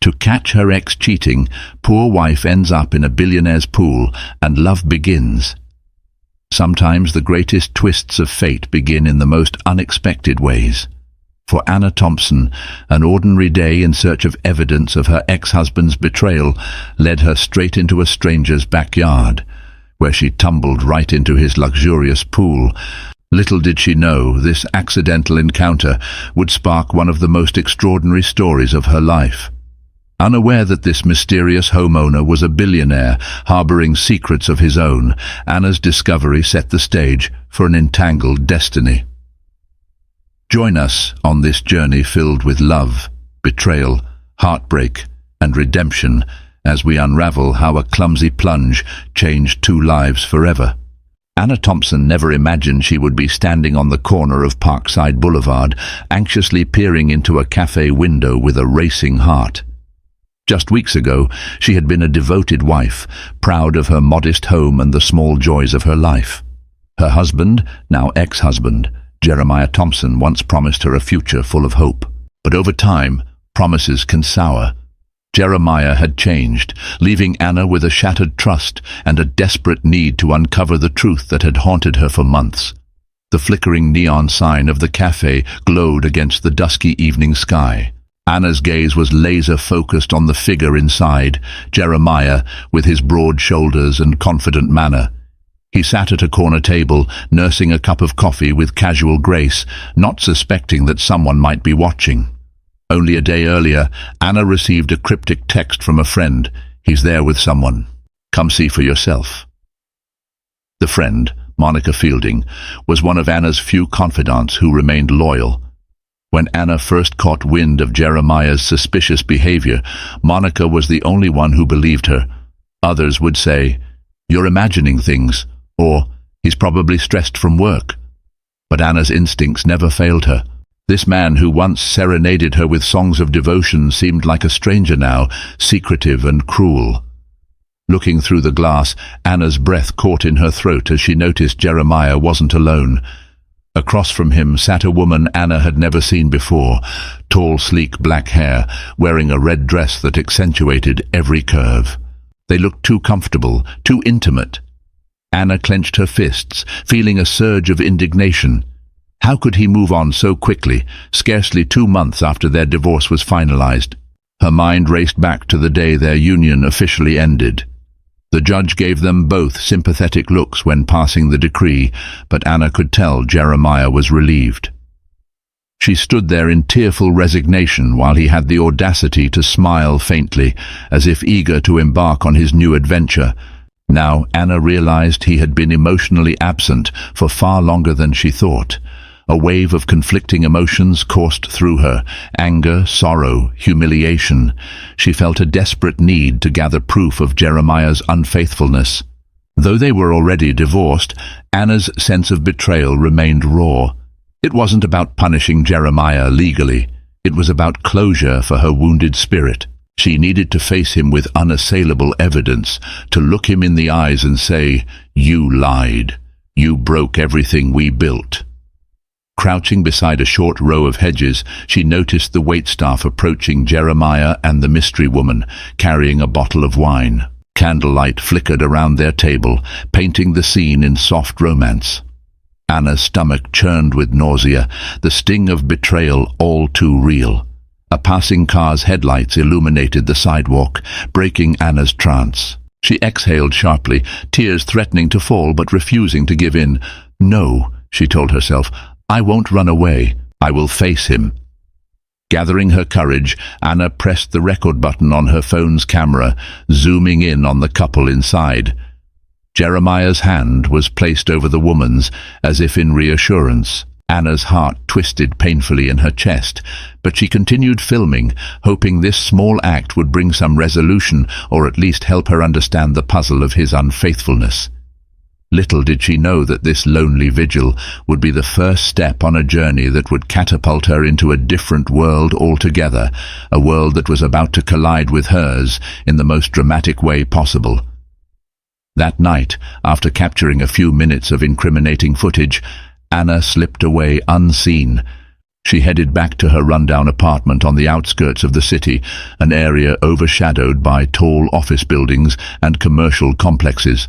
To catch her ex cheating, poor wife ends up in a billionaire's pool and love begins. Sometimes the greatest twists of fate begin in the most unexpected ways. For Anna Thompson, an ordinary day in search of evidence of her ex-husband's betrayal led her straight into a stranger's backyard, where she tumbled right into his luxurious pool. Little did she know this accidental encounter would spark one of the most extraordinary stories of her life. Unaware that this mysterious homeowner was a billionaire harboring secrets of his own, Anna's discovery set the stage for an entangled destiny. Join us on this journey filled with love, betrayal, heartbreak, and redemption as we unravel how a clumsy plunge changed two lives forever. Anna Thompson never imagined she would be standing on the corner of Parkside Boulevard, anxiously peering into a cafe window with a racing heart. Just weeks ago, she had been a devoted wife, proud of her modest home and the small joys of her life. Her husband, now ex-husband, Jeremiah Thompson, once promised her a future full of hope. But over time, promises can sour. Jeremiah had changed, leaving Anna with a shattered trust and a desperate need to uncover the truth that had haunted her for months. The flickering neon sign of the cafe glowed against the dusky evening sky. Anna's gaze was laser-focused on the figure inside, Jeremiah, with his broad shoulders and confident manner. He sat at a corner table, nursing a cup of coffee with casual grace, not suspecting that someone might be watching. Only a day earlier, Anna received a cryptic text from a friend. "He's there with someone. Come see for yourself." The friend, Monica Fielding, was one of Anna's few confidants who remained loyal. When Anna first caught wind of Jeremiah's suspicious behavior, Monica was the only one who believed her. Others would say, "You're imagining things," or "He's probably stressed from work." But Anna's instincts never failed her. This man who once serenaded her with songs of devotion seemed like a stranger now, secretive and cruel. Looking through the glass, Anna's breath caught in her throat as she noticed Jeremiah wasn't alone. Across from him sat a woman Anna had never seen before, tall, sleek black hair, wearing a red dress that accentuated every curve. They looked too comfortable, too intimate. Anna clenched her fists, feeling a surge of indignation. How could he move on so quickly, scarcely 2 months after their divorce was finalized? Her mind raced back to the day their union officially ended. The judge gave them both sympathetic looks when passing the decree, but Anna could tell Jeremiah was relieved. She stood there in tearful resignation while he had the audacity to smile faintly, as if eager to embark on his new adventure. Now Anna realized he had been emotionally absent for far longer than she thought. A wave of conflicting emotions coursed through her: anger, sorrow, humiliation. She felt a desperate need to gather proof of Jeremiah's unfaithfulness. Though they were already divorced, Anna's sense of betrayal remained raw. It wasn't about punishing Jeremiah legally. It was about closure for her wounded spirit. She needed to face him with unassailable evidence, to look him in the eyes and say, "You lied. You broke everything we built." Crouching beside a short row of hedges, she noticed the waitstaff approaching Jeremiah and the mystery woman, carrying a bottle of wine. Candlelight flickered around their table, painting the scene in soft romance. Anna's stomach churned with nausea, the sting of betrayal all too real. A passing car's headlights illuminated the sidewalk, breaking Anna's trance. She exhaled sharply, tears threatening to fall but refusing to give in. "No," she told herself, "I won't run away. I will face him." Gathering her courage, Anna pressed the record button on her phone's camera, zooming in on the couple inside. Jeremiah's hand was placed over the woman's, as if in reassurance. Anna's heart twisted painfully in her chest, but she continued filming, hoping this small act would bring some resolution or at least help her understand the puzzle of his unfaithfulness. Little did she know that this lonely vigil would be the first step on a journey that would catapult her into a different world altogether, a world that was about to collide with hers in the most dramatic way possible. That night, after capturing a few minutes of incriminating footage, Anna slipped away unseen. She headed back to her rundown apartment on the outskirts of the city, an area overshadowed by tall office buildings and commercial complexes.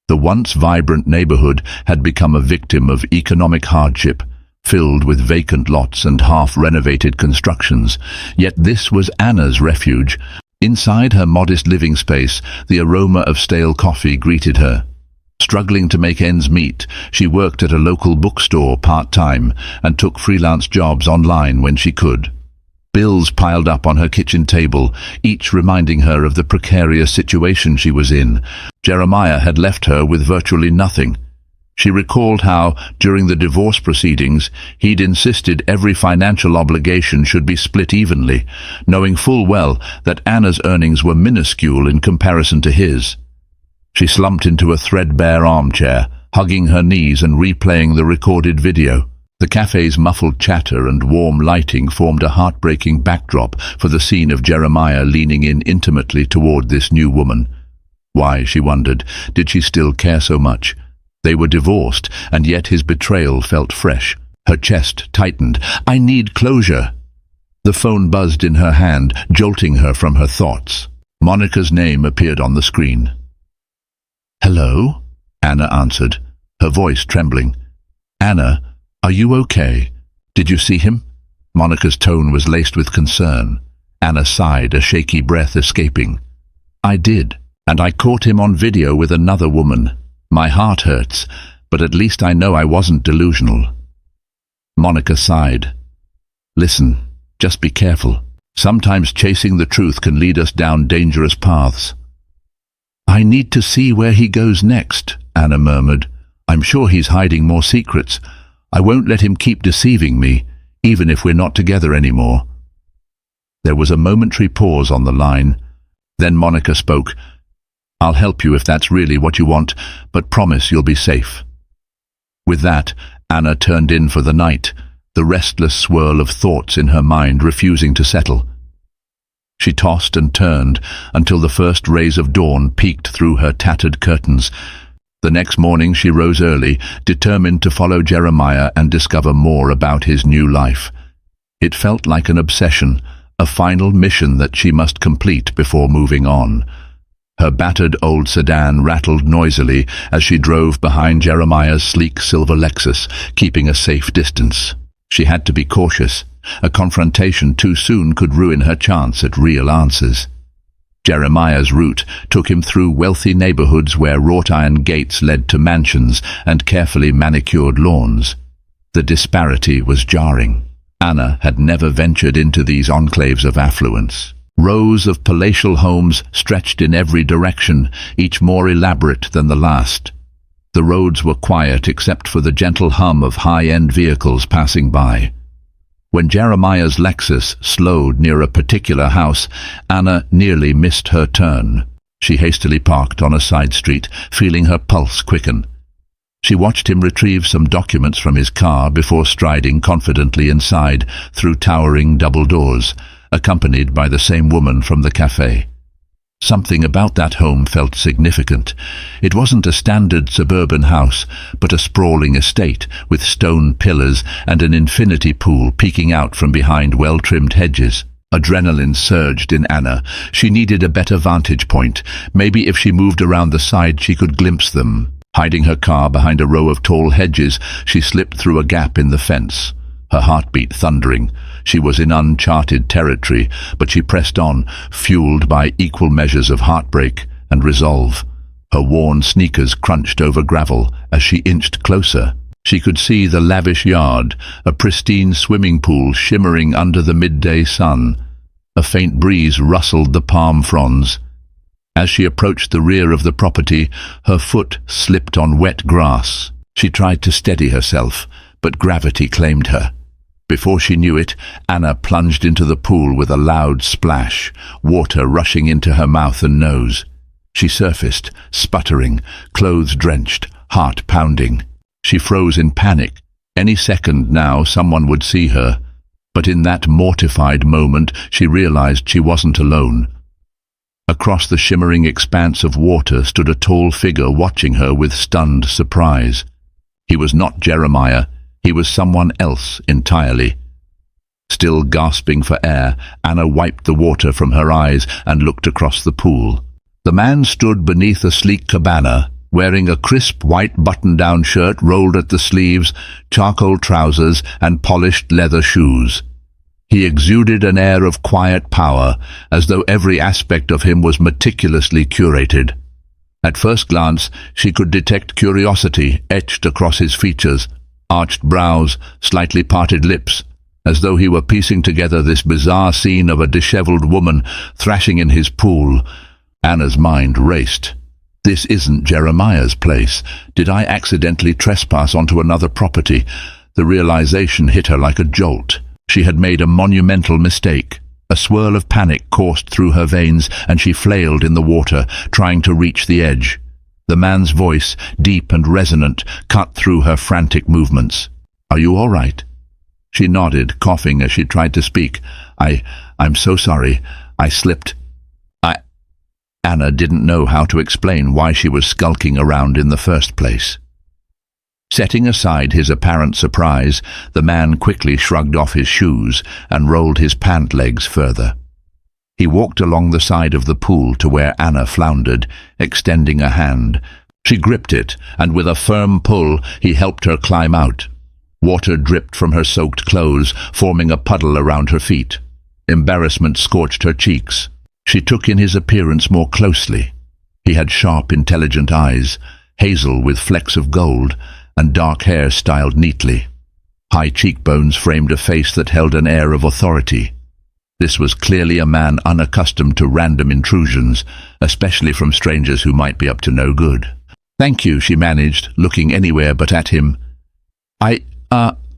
The once vibrant neighborhood had become a victim of economic hardship, filled with vacant lots and half-renovated constructions. Yet this was Anna's refuge. Inside her modest living space, the aroma of stale coffee greeted her. Struggling to make ends meet, she worked at a local bookstore part-time and took freelance jobs online when she could. Bills piled up on her kitchen table, each reminding her of the precarious situation she was in. Jeremiah had left her with virtually nothing. She recalled how, during the divorce proceedings, he'd insisted every financial obligation should be split evenly, knowing full well that Anna's earnings were minuscule in comparison to his. She slumped into a threadbare armchair, hugging her knees and replaying the recorded video. The cafe's muffled chatter and warm lighting formed a heartbreaking backdrop for the scene of Jeremiah leaning in intimately toward this new woman. Why, she wondered, did she still care so much? They were divorced, and yet his betrayal felt fresh. Her chest tightened. "I need closure." The phone buzzed in her hand, jolting her from her thoughts. Monica's name appeared on the screen. "Hello?" Anna answered, her voice trembling. "Anna, are you okay? Did you see him?" Monica's tone was laced with concern. Anna sighed, a shaky breath escaping. "I did, and I caught him on video with another woman. My heart hurts, but at least I know I wasn't delusional." Monica sighed. "Listen, just be careful. Sometimes chasing the truth can lead us down dangerous paths." "I need to see where he goes next," Anna murmured. "I'm sure he's hiding more secrets. I won't let him keep deceiving me, even if we're not together anymore." There was a momentary pause on the line. Then Monica spoke. "I'll help you if that's really what you want, but promise you'll be safe." With that, Anna turned in for the night, the restless swirl of thoughts in her mind refusing to settle. She tossed and turned until the first rays of dawn peeked through her tattered curtains. The next morning she rose early, determined to follow Jeremiah and discover more about his new life. It felt like an obsession, a final mission that she must complete before moving on. Her battered old sedan rattled noisily as she drove behind Jeremiah's sleek silver Lexus, keeping a safe distance. She had to be cautious. A confrontation too soon could ruin her chance at real answers. Jeremiah's route took him through wealthy neighborhoods where wrought-iron gates led to mansions and carefully manicured lawns. The disparity was jarring. Anna had never ventured into these enclaves of affluence. Rows of palatial homes stretched in every direction, each more elaborate than the last. The roads were quiet except for the gentle hum of high-end vehicles passing by. When Jeremiah's Lexus slowed near a particular house, Anna nearly missed her turn. She hastily parked on a side street, feeling her pulse quicken. She watched him retrieve some documents from his car before striding confidently inside through towering double doors, accompanied by the same woman from the cafe. Something about that home felt significant. It wasn't a standard suburban house, but a sprawling estate with stone pillars and an infinity pool peeking out from behind well-trimmed hedges. Adrenaline surged in Anna. She needed a better vantage point. Maybe if she moved around the side she could glimpse them. Hiding her car behind a row of tall hedges, she slipped through a gap in the fence, her heartbeat thundering. She was in uncharted territory, but she pressed on, fueled by equal measures of heartbreak and resolve. Her worn sneakers crunched over gravel as she inched closer. She could see the lavish yard, a pristine swimming pool shimmering under the midday sun. A faint breeze rustled the palm fronds. As she approached the rear of the property, her foot slipped on wet grass. She tried to steady herself, but gravity claimed her. Before she knew it, Anna plunged into the pool with a loud splash, water rushing into her mouth and nose. She surfaced, sputtering, clothes drenched, heart pounding. She froze in panic. Any second now someone would see her. But in that mortified moment she realized she wasn't alone. Across the shimmering expanse of water stood a tall figure watching her with stunned surprise. He was not Jeremiah. He was someone else entirely. Still gasping for air, Anna wiped the water from her eyes and looked across the pool. The man stood beneath a sleek cabana, wearing a crisp white button-down shirt rolled at the sleeves, charcoal trousers, and polished leather shoes. He exuded an air of quiet power, as though every aspect of him was meticulously curated. At first glance, she could detect curiosity etched across his features, arched brows, slightly parted lips, as though he were piecing together this bizarre scene of a disheveled woman thrashing in his pool. Anna's mind raced. This isn't Jeremiah's place. Did I accidentally trespass onto another property? The realization hit her like a jolt. She had made a monumental mistake. A swirl of panic coursed through her veins, and she flailed in the water, trying to reach the edge. The man's voice, deep and resonant, cut through her frantic movements. "Are you all right?" She nodded, coughing as she tried to speak. I'm so sorry. I slipped. Anna didn't know how to explain why she was skulking around in the first place. Setting aside his apparent surprise, the man quickly shrugged off his shoes and rolled his pant legs further. He walked along the side of the pool to where Anna floundered, extending a hand. She gripped it, and with a firm pull, he helped her climb out. Water dripped from her soaked clothes, forming a puddle around her feet. Embarrassment scorched her cheeks. She took in his appearance more closely. He had sharp, intelligent eyes, hazel with flecks of gold, and dark hair styled neatly. High cheekbones framed a face that held an air of authority. This was clearly a man unaccustomed to random intrusions, especially from strangers who might be up to no good. "Thank you," she managed, looking anywhere but at him.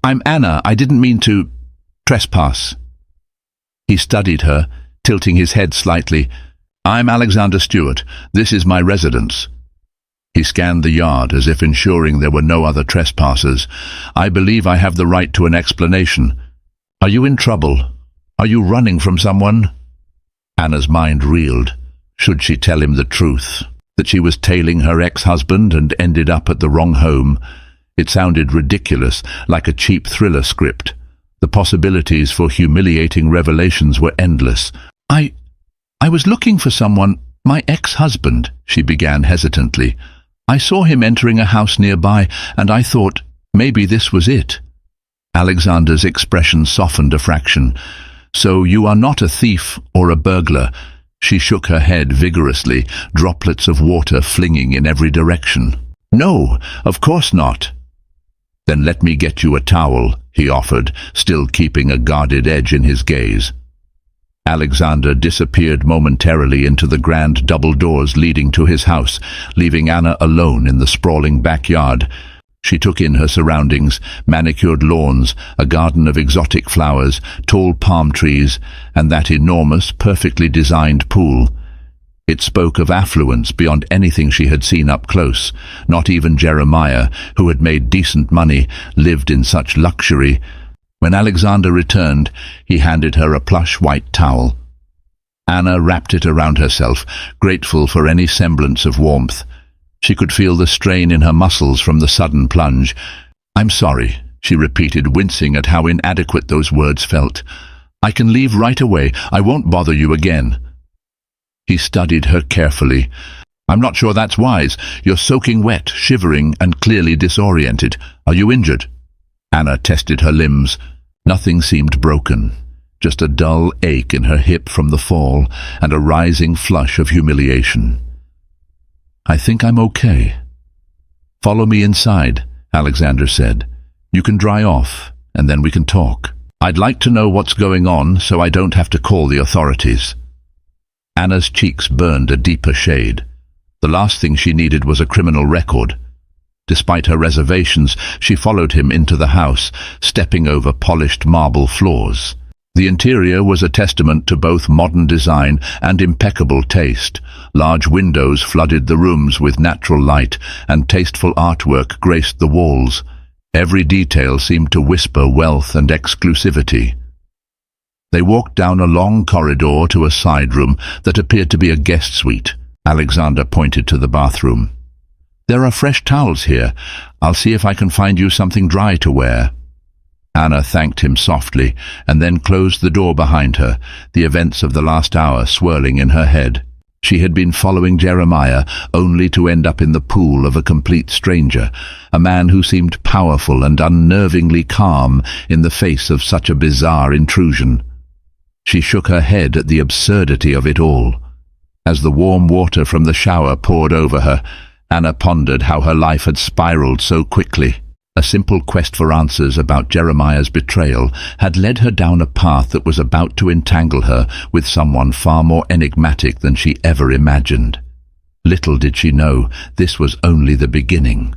I'm Anna. I didn't mean to trespass." He studied her, tilting his head slightly. "I'm Alexander Stewart. This is my residence." He scanned the yard as if ensuring there were no other trespassers. "I believe I have the right to an explanation. Are you in trouble? Are you running from someone?" Anna's mind reeled. Should she tell him the truth? That she was tailing her ex-husband and ended up at the wrong home? It sounded ridiculous, like a cheap thriller script. The possibilities for humiliating revelations were endless. I was looking for someone, my ex-husband," she began hesitantly. "I saw him entering a house nearby, and I thought maybe this was it." Alexander's expression softened a fraction. "So you are not a thief or a burglar?" She shook her head vigorously, droplets of water flinging in every direction. "No, of course not." "Then let me get you a towel," he offered, still keeping a guarded edge in his gaze. Alexander disappeared momentarily into the grand double doors leading to his house, leaving Anna alone in the sprawling backyard. She took in her surroundings: manicured lawns, a garden of exotic flowers, tall palm trees, and that enormous, perfectly designed pool. It spoke of affluence beyond anything she had seen up close. Not even Jeremiah, who had made decent money, lived in such luxury. When Alexander returned, he handed her a plush white towel. Anna wrapped it around herself, grateful for any semblance of warmth. She could feel the strain in her muscles from the sudden plunge. "I'm sorry," she repeated, wincing at how inadequate those words felt. "I can leave right away. I won't bother you again." He studied her carefully. "I'm not sure that's wise. You're soaking wet, shivering, and clearly disoriented. Are you injured?" Anna tested her limbs. Nothing seemed broken. Just a dull ache in her hip from the fall and a rising flush of humiliation. "I think I'm okay." "Follow me inside," Alexander said. "You can dry off, and then we can talk. I'd like to know what's going on so I don't have to call the authorities." Anna's cheeks burned a deeper shade. The last thing she needed was a criminal record. Despite her reservations, she followed him into the house, stepping over polished marble floors. The interior was a testament to both modern design and impeccable taste. Large windows flooded the rooms with natural light, and tasteful artwork graced the walls. Every detail seemed to whisper wealth and exclusivity. They walked down a long corridor to a side room that appeared to be a guest suite. Alexander pointed to the bathroom. "There are fresh towels here. I'll see if I can find you something dry to wear." Anna thanked him softly and then closed the door behind her, the events of the last hour swirling in her head. She had been following Jeremiah only to end up in the pool of a complete stranger, a man who seemed powerful and unnervingly calm in the face of such a bizarre intrusion. She shook her head at the absurdity of it all. As the warm water from the shower poured over her, Anna pondered how her life had spiraled so quickly. A simple quest for answers about Jeremiah's betrayal had led her down a path that was about to entangle her with someone far more enigmatic than she ever imagined. Little did she know this was only the beginning.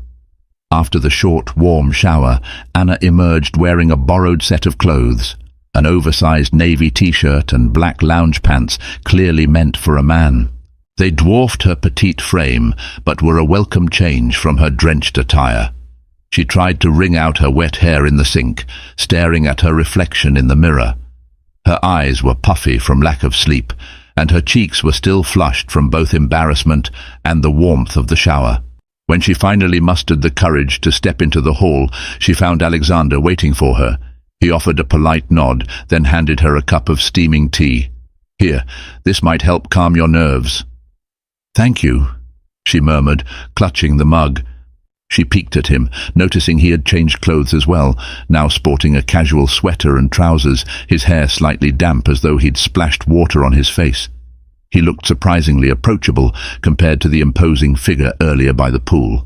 After the short, warm shower, Anna emerged wearing a borrowed set of clothes, an oversized navy t-shirt and black lounge pants clearly meant for a man. They dwarfed her petite frame, but were a welcome change from her drenched attire. She tried to wring out her wet hair in the sink, staring at her reflection in the mirror. Her eyes were puffy from lack of sleep, and her cheeks were still flushed from both embarrassment and the warmth of the shower. When she finally mustered the courage to step into the hall, she found Alexander waiting for her. He offered a polite nod, then handed her a cup of steaming tea. "Here, this might help calm your nerves." "Thank you," she murmured, clutching the mug. She peeked at him, noticing he had changed clothes as well, now sporting a casual sweater and trousers, his hair slightly damp as though he'd splashed water on his face. He looked surprisingly approachable compared to the imposing figure earlier by the pool.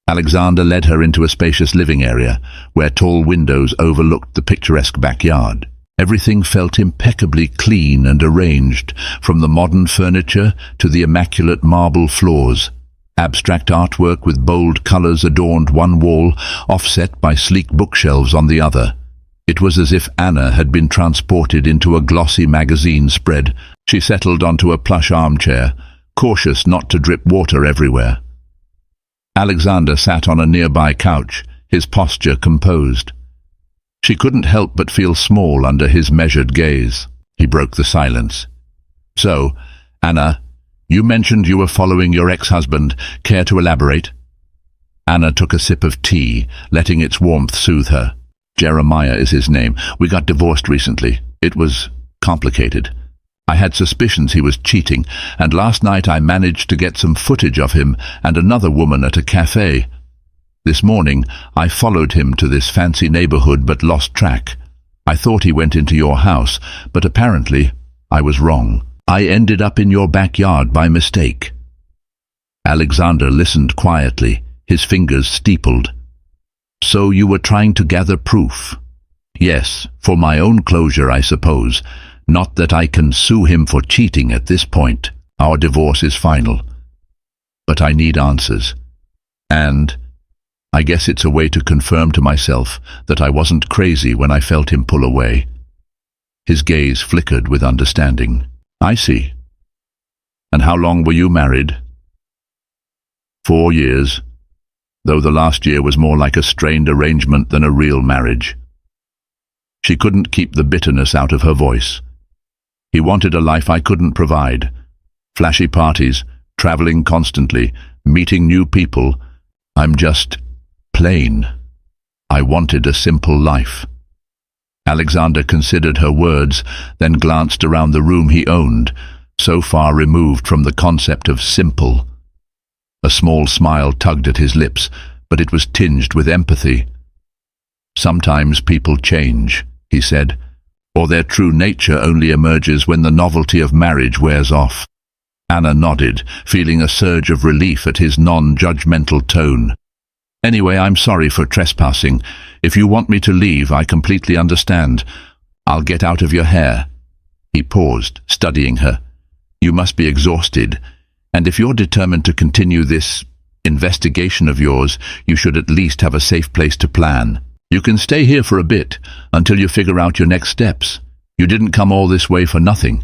Alexander led her into a spacious living area, where tall windows overlooked the picturesque backyard. Everything felt impeccably clean and arranged, from the modern furniture to the immaculate marble floors. Abstract artwork with bold colors adorned one wall, offset by sleek bookshelves on the other. It was as if Anna had been transported into a glossy magazine spread. She settled onto a plush armchair, cautious not to drip water everywhere. Alexander sat on a nearby couch, his posture composed. She couldn't help but feel small under his measured gaze. He broke the silence. "So, Anna, you mentioned you were following your ex-husband. Care to elaborate?" Anna took a sip of tea, letting its warmth soothe her. "Jeremiah is his name. We got divorced recently. It was complicated. I had suspicions he was cheating, and last night I managed to get some footage of him and another woman at a cafe. This morning I followed him to this fancy neighborhood but lost track. I thought he went into your house, but apparently I was wrong. I ended up in your backyard by mistake." Alexander listened quietly, his fingers steepled. "So you were trying to gather proof?" "Yes, for my own closure, I suppose. Not that I can sue him for cheating at this point. Our divorce is final. But I need answers. And I guess it's a way to confirm to myself that I wasn't crazy when I felt him pull away." His gaze flickered with understanding. "I see. And how long were you married?" 4 years, though the last year was more like a strained arrangement than a real marriage. She couldn't keep the bitterness out of her voice. "He wanted a life I couldn't provide. Flashy parties, traveling constantly, meeting new people. I'm just plain. I wanted a simple life." Alexander considered her words, then glanced around the room he owned, so far removed from the concept of simple. A small smile tugged at his lips, but it was tinged with empathy. "Sometimes people change," he said, "or their true nature only emerges when the novelty of marriage wears off." Anna nodded, feeling a surge of relief at his non-judgmental tone. "Anyway, I'm sorry for trespassing. If you want me to leave, I completely understand. I'll get out of your hair." He paused, studying her. "You must be exhausted, and if you're determined to continue this investigation of yours, you should at least have a safe place to plan. You can stay here for a bit, until you figure out your next steps. You didn't come all this way for nothing."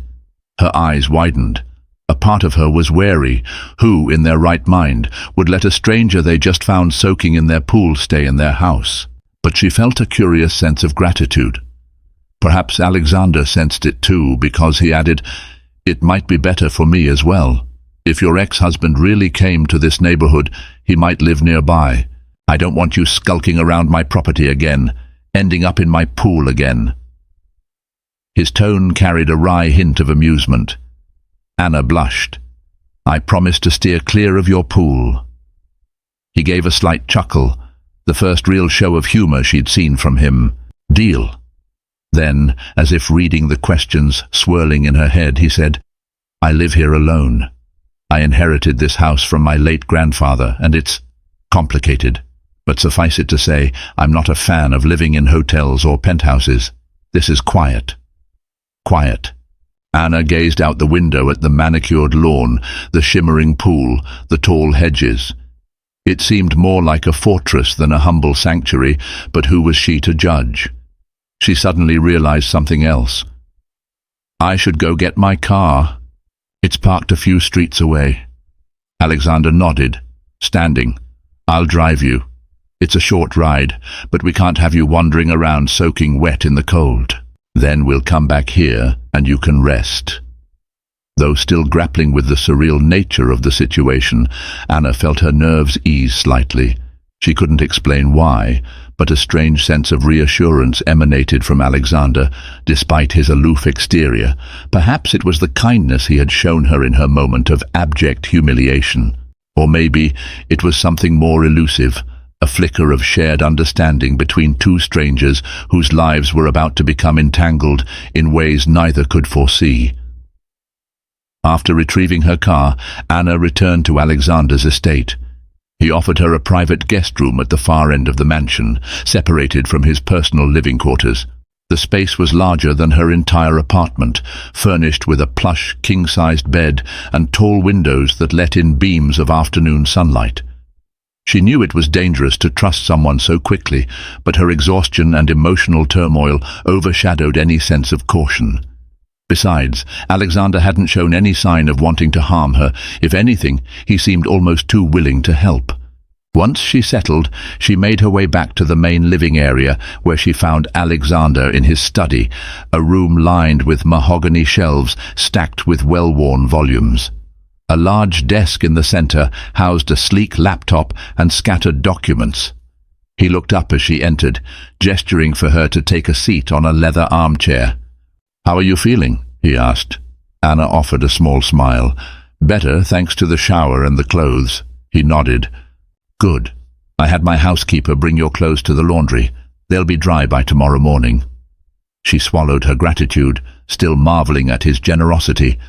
Her eyes widened. A part of her was wary. Who, in their right mind, would let a stranger they just found soaking in their pool stay in their house? But she felt a curious sense of gratitude. Perhaps Alexander sensed it too, because he added, "It might be better for me as well. If your ex-husband really came to this neighborhood, he might live nearby. I don't want you skulking around my property again. ending up in my pool again." His tone carried a wry hint of amusement. Anna blushed. "I promised to steer clear of your pool." He gave a slight chuckle, the first real show of humor she'd seen from him. "Deal." Then, as if reading the questions swirling in her head, he said, "I live here alone. I inherited this house from my late grandfather, and it's complicated. But suffice it to say, I'm not a fan of living in hotels or penthouses. This is quiet." Quiet. Anna gazed out the window at the manicured lawn, the shimmering pool, the tall hedges. It seemed more like a fortress than a humble sanctuary, but who was she to judge? She suddenly realized something else. "I should go get my car. It's parked a few streets away." Alexander nodded, standing. "I'll drive you. It's a short ride, but we can't have you wandering around soaking wet in the cold. Then we'll come back here and you can rest." Though still grappling with the surreal nature of the situation, Anna felt her nerves ease slightly. She couldn't explain why, but a strange sense of reassurance emanated from Alexander, despite his aloof exterior. Perhaps it was the kindness he had shown her in her moment of abject humiliation. Or maybe it was something more elusive, a flicker of shared understanding between two strangers whose lives were about to become entangled in ways neither could foresee. After retrieving her car, Anna returned to Alexander's estate. He offered her a private guest room at the far end of the mansion, separated from his personal living quarters. The space was larger than her entire apartment, furnished with a plush, king-sized bed and tall windows that let in beams of afternoon sunlight. She knew it was dangerous to trust someone so quickly, but her exhaustion and emotional turmoil overshadowed any sense of caution. Besides, Alexander hadn't shown any sign of wanting to harm her. If anything, he seemed almost too willing to help. Once she settled, she made her way back to the main living area, where she found Alexander in his study, a room lined with mahogany shelves stacked with well-worn volumes. A large desk in the center housed a sleek laptop and scattered documents. He looked up as she entered, gesturing for her to take a seat on a leather armchair. "How are you feeling?" he asked. Anna offered a small smile. "Better, thanks to the shower and the clothes." He nodded. "Good. I had my housekeeper bring your clothes to the laundry. They'll be dry by tomorrow morning." She swallowed her gratitude, still marveling at his generosity.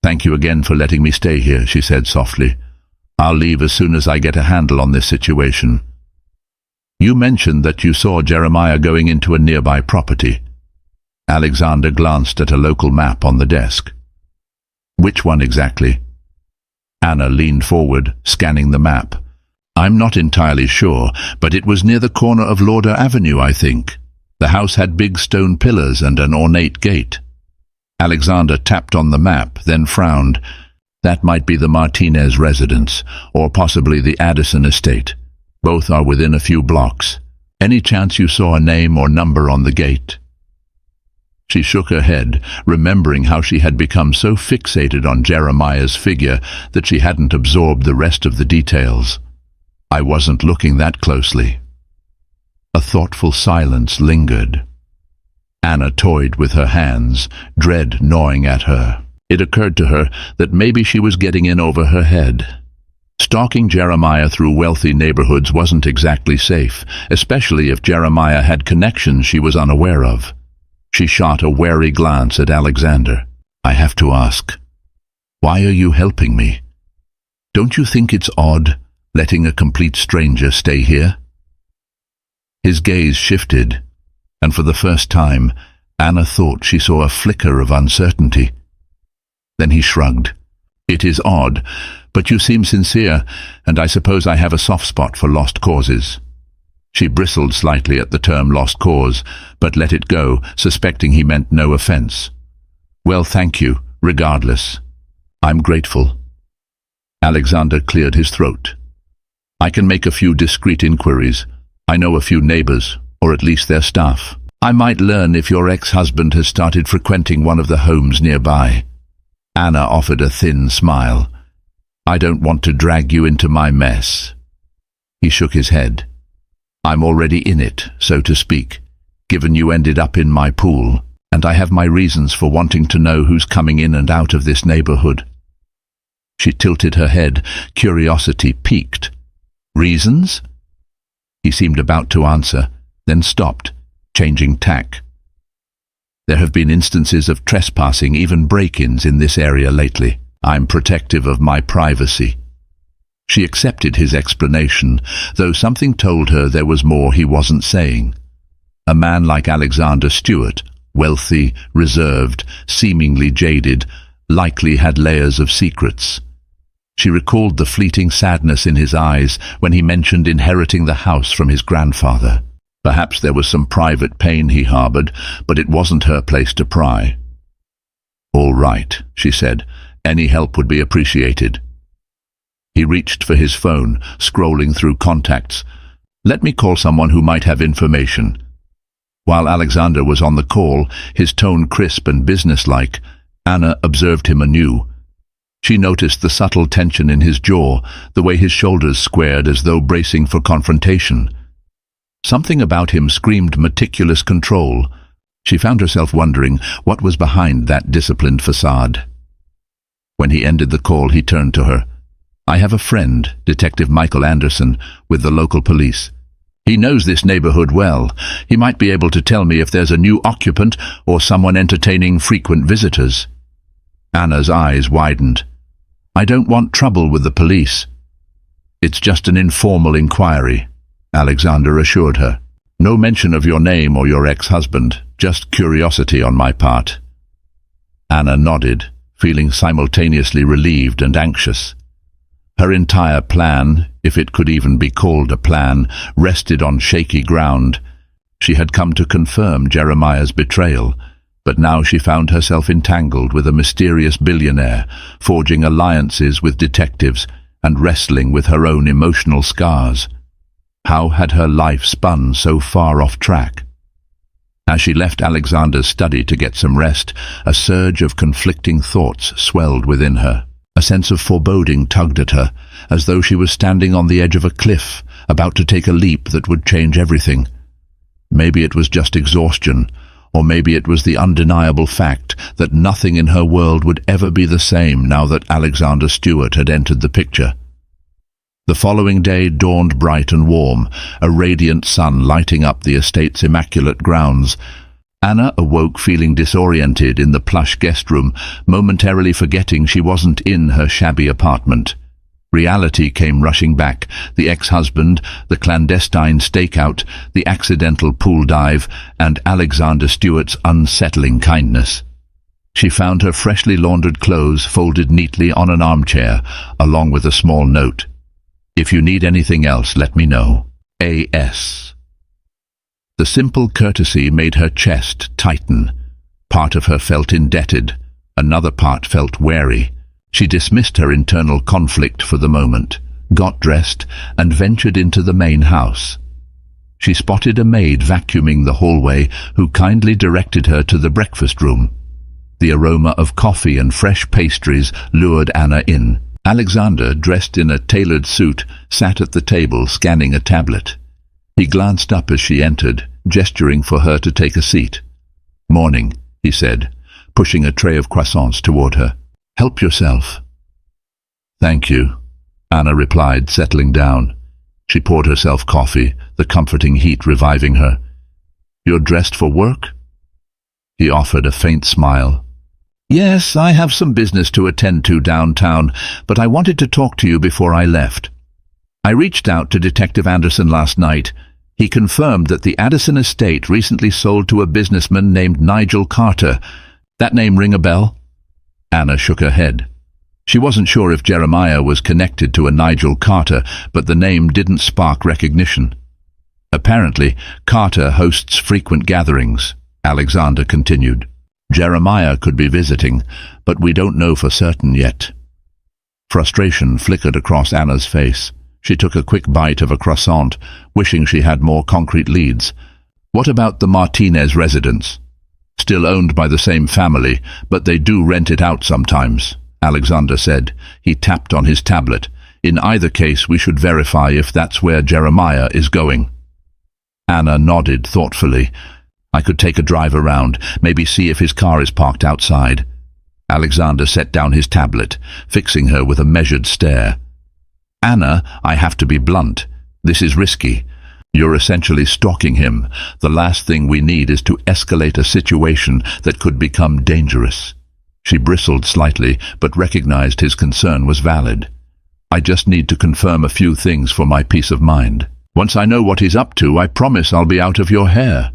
"Thank you again for letting me stay here," she said softly. "I'll leave as soon as I get a handle on this situation." "You mentioned that you saw Jeremiah going into a nearby property." Alexander glanced at a local map on the desk. "Which one exactly?" Anna leaned forward, scanning the map. "I'm not entirely sure, but it was near the corner of Lauder Avenue, I think. The house had big stone pillars and an ornate gate." Alexander tapped on the map, then frowned. "That might be the Martinez residence, or possibly the Addison estate. Both are within a few blocks. Any chance you saw a name or number on the gate?" She shook her head, remembering how she had become so fixated on Jeremiah's figure that she hadn't absorbed the rest of the details. "I wasn't looking that closely." A thoughtful silence lingered. Anna toyed with her hands, dread gnawing at her. It occurred to her that maybe she was getting in over her head. Stalking Jeremiah through wealthy neighborhoods wasn't exactly safe, especially if Jeremiah had connections she was unaware of. She shot a wary glance at Alexander. "I have to ask, why are you helping me? Don't you think it's odd, letting a complete stranger stay here?" His gaze shifted, and for the first time, Anna thought she saw a flicker of uncertainty. Then he shrugged. "It is odd, but you seem sincere, and I suppose I have a soft spot for lost causes." She bristled slightly at the term lost cause, but let it go, suspecting he meant no offense. "Well, thank you, regardless. I'm grateful." Alexander cleared his throat. "I can make a few discreet inquiries. I know a few neighbors, or at least their staff. I might learn if your ex-husband has started frequenting one of the homes nearby." Anna offered a thin smile. "I don't want to drag you into my mess." He shook his head. "I'm already in it, so to speak. given you ended up in my pool, and I have my reasons for wanting to know who's coming in and out of this neighborhood." She tilted her head, curiosity piqued. "Reasons?" He seemed about to answer, then stopped, changing tack. "There have been instances of trespassing, even break-ins in this area lately. I'm protective of my privacy." She accepted his explanation, though something told her there was more he wasn't saying. A man like Alexander Stewart, wealthy, reserved, seemingly jaded, likely had layers of secrets. She recalled the fleeting sadness in his eyes when he mentioned inheriting the house from his grandfather. Perhaps there was some private pain he harbored, but it wasn't her place to pry. "All right," she said. "Any help would be appreciated." He reached for his phone, scrolling through contacts. "Let me call someone who might have information." While Alexander was on the call, his tone crisp and businesslike, Anna observed him anew. She noticed the subtle tension in his jaw, the way his shoulders squared as though bracing for confrontation. Something about him screamed meticulous control. She found herself wondering what was behind that disciplined facade. When he ended the call, he turned to her. "I have a friend, Detective Michael Anderson, with the local police. He knows this neighborhood well. He might be able to tell me if there's a new occupant or someone entertaining frequent visitors." Anna's eyes widened. "I don't want trouble with the police." "It's just an informal inquiry," Alexander assured her. "No mention of your name or your ex-husband, just curiosity on my part." Anna nodded, feeling simultaneously relieved and anxious. Her entire plan, if it could even be called a plan, rested on shaky ground. She had come to confirm Jeremiah's betrayal, but now she found herself entangled with a mysterious billionaire, forging alliances with detectives and wrestling with her own emotional scars. How had her life spun so far off track? As she left Alexander's study to get some rest, a surge of conflicting thoughts swelled within her. A sense of foreboding tugged at her, as though she was standing on the edge of a cliff, about to take a leap that would change everything. Maybe it was just exhaustion, or maybe it was the undeniable fact that nothing in her world would ever be the same now that Alexander Stewart had entered the picture. The following day dawned bright and warm, a radiant sun lighting up the estate's immaculate grounds. Anna awoke feeling disoriented in the plush guest room, momentarily forgetting she wasn't in her shabby apartment. Reality came rushing back: the ex-husband, the clandestine stakeout, the accidental pool dive, and Alexander Stewart's unsettling kindness. She found her freshly laundered clothes folded neatly on an armchair, along with a small note. "If you need anything else, let me know. A.S." The simple courtesy made her chest tighten. Part of her felt indebted, another part felt wary. She dismissed her internal conflict for the moment, got dressed, and ventured into the main house. She spotted a maid vacuuming the hallway who kindly directed her to the breakfast room. The aroma of coffee and fresh pastries lured Anna in. Alexander, dressed in a tailored suit, sat at the table scanning a tablet. He glanced up as she entered, gesturing for her to take a seat. "Morning," he said, pushing a tray of croissants toward her. "Help yourself." "Thank you," Anna replied, settling down. She poured herself coffee, the comforting heat reviving her. "You're dressed for work?" He offered a faint smile. "Yes, I have some business to attend to downtown, but I wanted to talk to you before I left. I reached out to Detective Anderson last night. He confirmed that the Addison estate recently sold to a businessman named Nigel Carter. That name ring a bell?" Anna shook her head. She wasn't sure if Jeremiah was connected to a Nigel Carter, but the name didn't spark recognition. "Apparently, Carter hosts frequent gatherings," Alexander continued. "Jeremiah could be visiting, but we don't know for certain yet." Frustration flickered across Anna's face. She took a quick bite of a croissant, wishing she had more concrete leads. "What about the Martinez residence?" "Still owned by the same family, but they do rent it out sometimes," Alexander said. He tapped on his tablet. "In either case, we should verify if that's where Jeremiah is going." Anna nodded thoughtfully. I could take a drive around, maybe see if his car is parked outside. Alexander set down his tablet, fixing her with a measured stare. Anna, I have to be blunt. This is risky. You're essentially stalking him. The last thing we need is to escalate a situation that could become dangerous. She bristled slightly, but recognized his concern was valid. I just need to confirm a few things for my peace of mind. Once I know what he's up to, I promise I'll be out of your hair.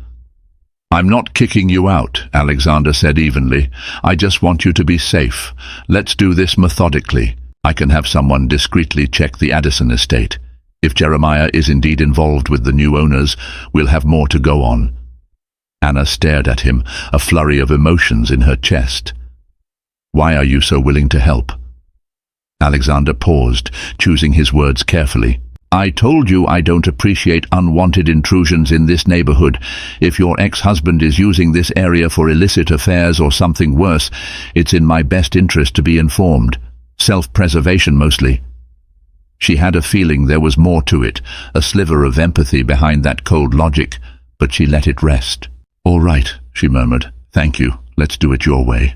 I'm not kicking you out, Alexander said evenly. I just want you to be safe. Let's do this methodically. I can have someone discreetly check the Addison estate. If Jeremiah is indeed involved with the new owners, we'll have more to go on. Anna stared at him, a flurry of emotions in her chest. Why are you so willing to help? Alexander paused, choosing his words carefully. I told you I don't appreciate unwanted intrusions in this neighborhood. If your ex-husband is using this area for illicit affairs or something worse, it's in my best interest to be informed. Self-preservation mostly. She had a feeling there was more to it, a sliver of empathy behind that cold logic, but she let it rest. All right, she murmured. Thank you. Let's do it your way.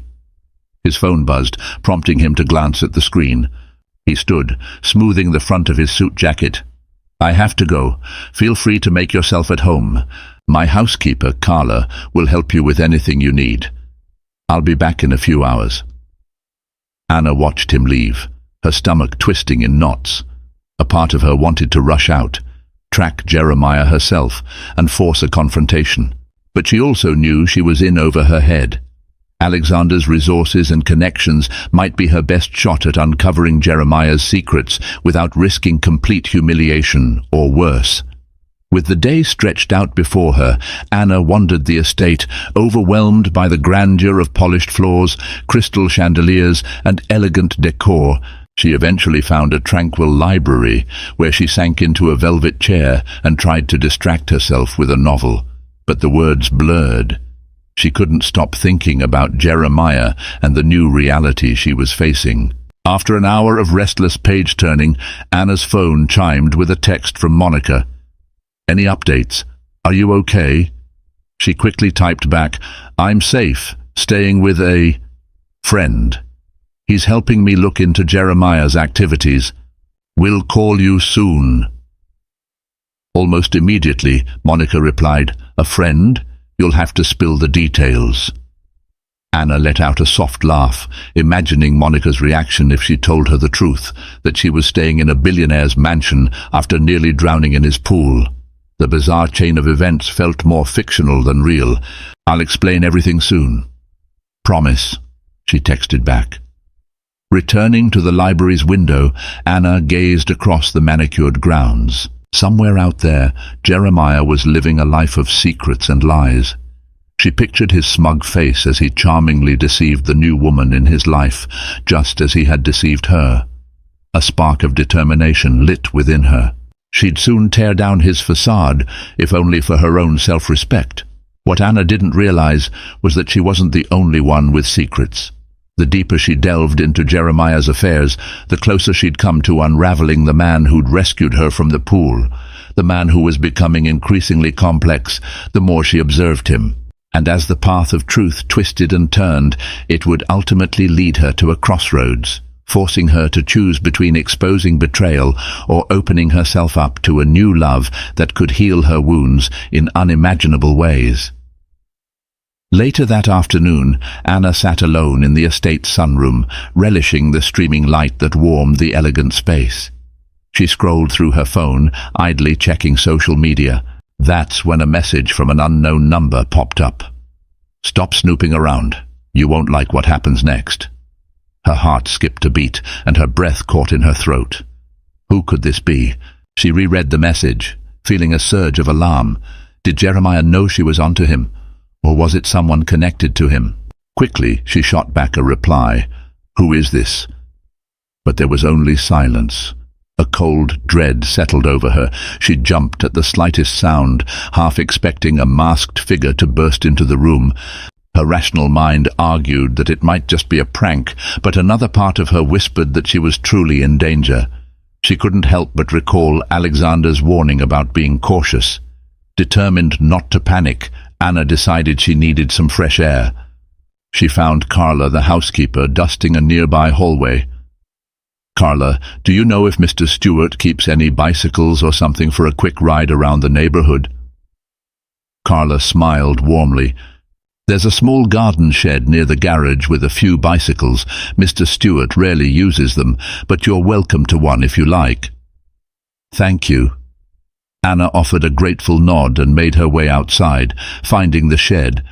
His phone buzzed, prompting him to glance at the screen. He stood, smoothing the front of his suit jacket. I have to go. Feel free to make yourself at home. My housekeeper, Carla, will help you with anything you need. I'll be back in a few hours. Anna watched him leave, her stomach twisting in knots. A part of her wanted to rush out, track Jeremiah herself, and force a confrontation. But she also knew she was in over her head. Alexander's resources and connections might be her best shot at uncovering Jeremiah's secrets without risking complete humiliation or worse. With the day stretched out before her, Anna wandered the estate, overwhelmed by the grandeur of polished floors, crystal chandeliers, and elegant decor. She eventually found a tranquil library, where she sank into a velvet chair and tried to distract herself with a novel. But the words blurred. She couldn't stop thinking about Jeremiah and the new reality she was facing. After an hour of restless page-turning, Anna's phone chimed with a text from Monica. Any updates? Are you okay? She quickly typed back, I'm safe, staying with a friend. He's helping me look into Jeremiah's activities. We'll call you soon. Almost immediately, Monica replied, a friend? You'll have to spill the details. Anna let out a soft laugh, imagining Monica's reaction if she told her the truth, that she was staying in a billionaire's mansion after nearly drowning in his pool. The bizarre chain of events felt more fictional than real. I'll explain everything soon. Promise, she texted back. Returning to the library's window, Anna gazed across the manicured grounds. Somewhere out there, Jeremiah was living a life of secrets and lies. She pictured his smug face as he charmingly deceived the new woman in his life, just as he had deceived her. A spark of determination lit within her. She'd soon tear down his facade, if only for her own self-respect. What Anna didn't realize was that she wasn't the only one with secrets. The deeper she delved into Jeremiah's affairs, the closer she'd come to unraveling the man who'd rescued her from the pool, the man who was becoming increasingly complex the more she observed him. And as the path of truth twisted and turned, it would ultimately lead her to a crossroads, forcing her to choose between exposing betrayal or opening herself up to a new love that could heal her wounds in unimaginable ways. Later that afternoon, Anna sat alone in the estate's sunroom, relishing the streaming light that warmed the elegant space. She scrolled through her phone, idly checking social media. That's when a message from an unknown number popped up. Stop snooping around. You won't like what happens next. Her heart skipped a beat, and her breath caught in her throat. Who could this be? She reread the message, feeling a surge of alarm. Did Jeremiah know she was onto him? Or was it someone connected to him? Quickly, she shot back a reply. Who is this? But there was only silence. A cold dread settled over her. She jumped at the slightest sound, half expecting a masked figure to burst into the room. Her rational mind argued that it might just be a prank, but another part of her whispered that she was truly in danger. She couldn't help but recall Alexander's warning about being cautious. Determined not to panic, Anna decided she needed some fresh air. She found Carla, the housekeeper, dusting a nearby hallway. "Carla, do you know if Mr. Stewart keeps any bicycles or something for a quick ride around the neighborhood?" Carla smiled warmly. "There's a small garden shed near the garage with a few bicycles. Mr. Stewart rarely uses them, but you're welcome to one if you like." "Thank you." Anna offered a grateful nod and made her way outside, finding the shed.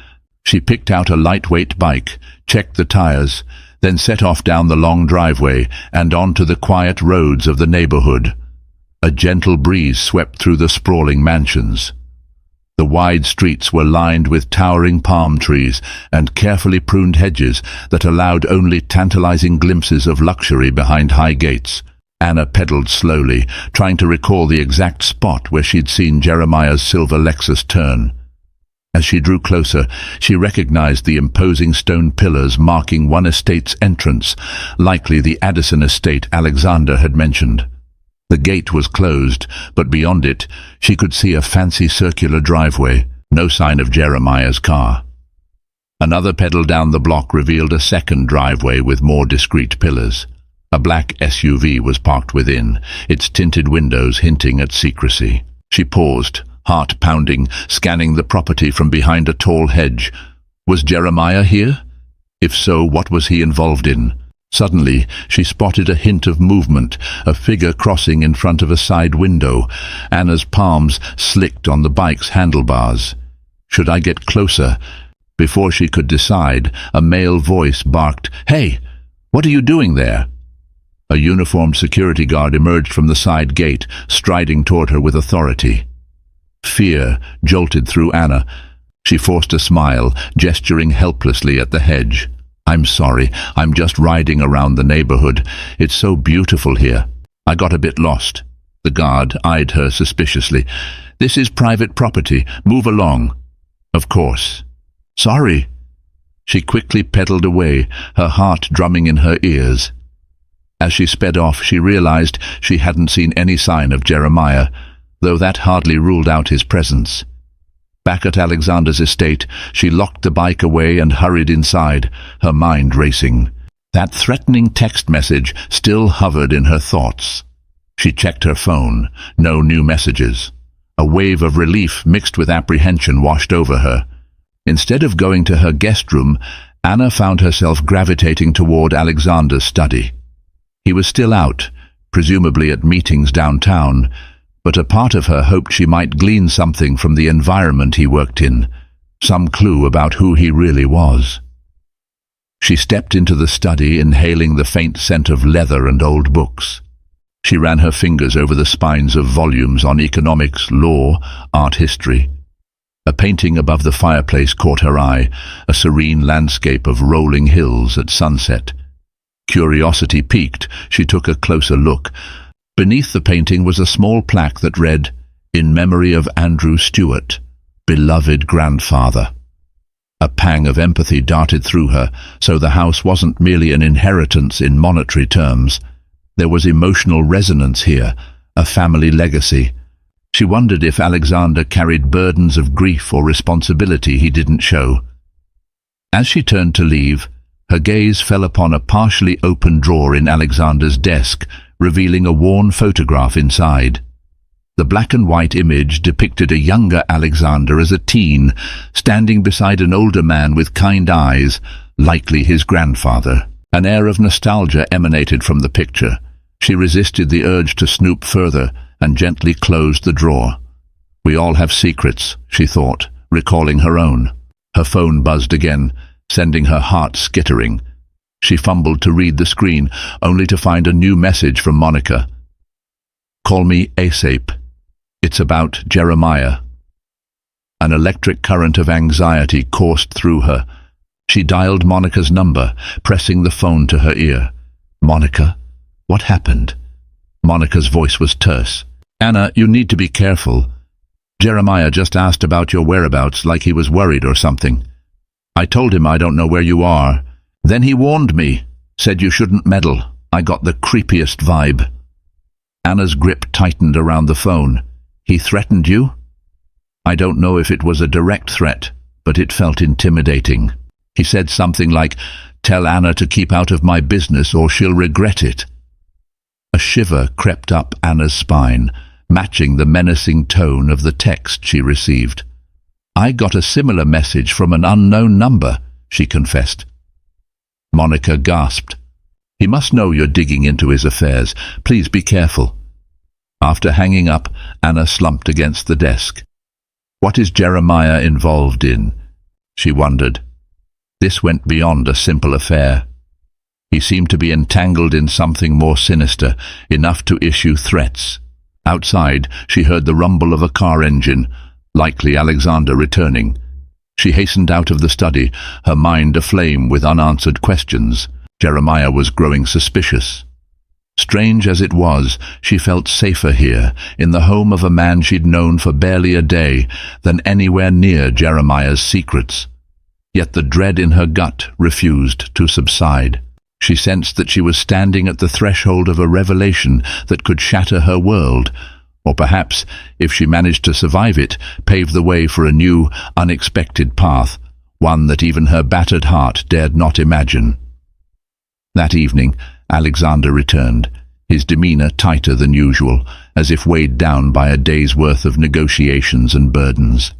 She picked out a lightweight bike, checked the tires, then set off down the long driveway and onto the quiet roads of the neighborhood. A gentle breeze swept through the sprawling mansions. The wide streets were lined with towering palm trees and carefully pruned hedges that allowed only tantalizing glimpses of luxury behind high gates. Anna pedaled slowly, trying to recall the exact spot where she'd seen Jeremiah's silver Lexus turn. As she drew closer, she recognized the imposing stone pillars marking one estate's entrance, likely the Addison estate Alexander had mentioned. The gate was closed, but beyond it, she could see a fancy circular driveway, no sign of Jeremiah's car. Another pedal down the block revealed a second driveway with more discreet pillars. A black SUV was parked within, its tinted windows hinting at secrecy. She paused, heart pounding, scanning the property from behind a tall hedge. Was Jeremiah here? If so, what was he involved in? Suddenly, she spotted a hint of movement, a figure crossing in front of a side window. Anna's palms slicked on the bike's handlebars. Should I get closer? Before she could decide, a male voice barked, "Hey, what are you doing there?" A uniformed security guard emerged from the side gate, striding toward her with authority. Fear jolted through Anna. She forced a smile, gesturing helplessly at the hedge. "I'm sorry, I'm just riding around the neighborhood. It's so beautiful here. I got a bit lost." The guard eyed her suspiciously. "This is private property. Move along." "Of course." "Sorry." She quickly pedaled away, her heart drumming in her ears. As she sped off, she realized she hadn't seen any sign of Jeremiah, though that hardly ruled out his presence. Back at Alexander's estate, she locked the bike away and hurried inside, her mind racing. That threatening text message still hovered in her thoughts. She checked her phone. No new messages. A wave of relief mixed with apprehension washed over her. Instead of going to her guest room, Anna found herself gravitating toward Alexander's study. He was still out, presumably at meetings downtown, but a part of her hoped she might glean something from the environment he worked in, some clue about who he really was. She stepped into the study, inhaling the faint scent of leather and old books. She ran her fingers over the spines of volumes on economics, law, art history. A painting above the fireplace caught her eye, a serene landscape of rolling hills at sunset. Curiosity piqued, she took a closer look. Beneath the painting was a small plaque that read, "In memory of Andrew Stewart, beloved grandfather." A pang of empathy darted through her, so the house wasn't merely an inheritance in monetary terms. There was emotional resonance here, a family legacy. She wondered if Alexander carried burdens of grief or responsibility he didn't show. As she turned to leave, her gaze fell upon a partially open drawer in Alexander's desk, revealing a worn photograph inside. The black and white image depicted a younger Alexander as a teen, standing beside an older man with kind eyes, likely his grandfather. An air of nostalgia emanated from the picture. She resisted the urge to snoop further and gently closed the drawer. We all have secrets, she thought, recalling her own. Her phone buzzed again, sending her heart skittering. She fumbled to read the screen, only to find a new message from Monica. "Call me ASAP. It's about Jeremiah." An electric current of anxiety coursed through her. She dialed Monica's number, pressing the phone to her ear. "Monica, what happened?" Monica's voice was terse. "Anna, you need to be careful. Jeremiah just asked about your whereabouts like he was worried or something. I told him I don't know where you are. Then he warned me, said you shouldn't meddle. I got the creepiest vibe." Anna's grip tightened around the phone. "He threatened you?" "I don't know if it was a direct threat, but it felt intimidating. He said something like, "Tell Anna to keep out of my business or she'll regret it." A shiver crept up Anna's spine, matching the menacing tone of the text she received. "I got a similar message from an unknown number," she confessed. Monica gasped. "He must know you're digging into his affairs. Please be careful." After hanging up, Anna slumped against the desk. What is Jeremiah involved in? She wondered. This went beyond a simple affair. He seemed to be entangled in something more sinister, enough to issue threats. Outside, she heard the rumble of a car engine, likely Alexander returning. She hastened out of the study, her mind aflame with unanswered questions. Jeremiah was growing suspicious. Strange as it was, she felt safer here, in the home of a man she'd known for barely a day, than anywhere near Jeremiah's secrets. Yet the dread in her gut refused to subside. She sensed that she was standing at the threshold of a revelation that could shatter her world, or perhaps, if she managed to survive it, pave the way for a new, unexpected path, one that even her battered heart dared not imagine. That evening, Alexander returned, his demeanor tighter than usual, as if weighed down by a day's worth of negotiations and burdens.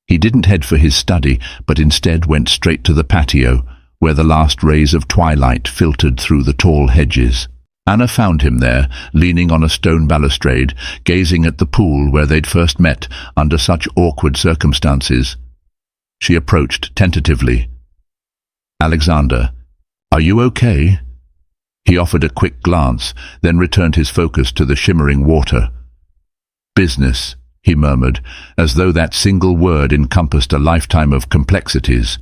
He didn't head for his study, but instead went straight to the patio, where the last rays of twilight filtered through the tall hedges. Anna found him there, leaning on a stone balustrade, gazing at the pool where they'd first met under such awkward circumstances. She approached tentatively. "Alexander, are you okay?" He offered a quick glance, then returned his focus to the shimmering water. "Business," he murmured, as though that single word encompassed a lifetime of complexities.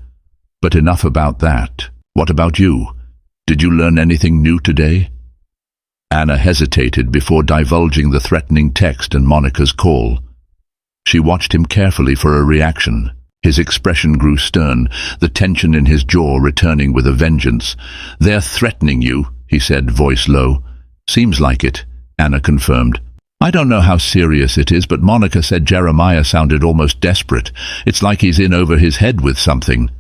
"But enough about that. What about you? Did you learn anything new today?" Anna hesitated before divulging the threatening text and Monica's call. She watched him carefully for a reaction. His expression grew stern, the tension in his jaw returning with a vengeance. "They're threatening you," he said, voice low. "Seems like it," Anna confirmed. "I don't know how serious it is, but Monica said Jeremiah sounded almost desperate. It's like he's in over his head with something."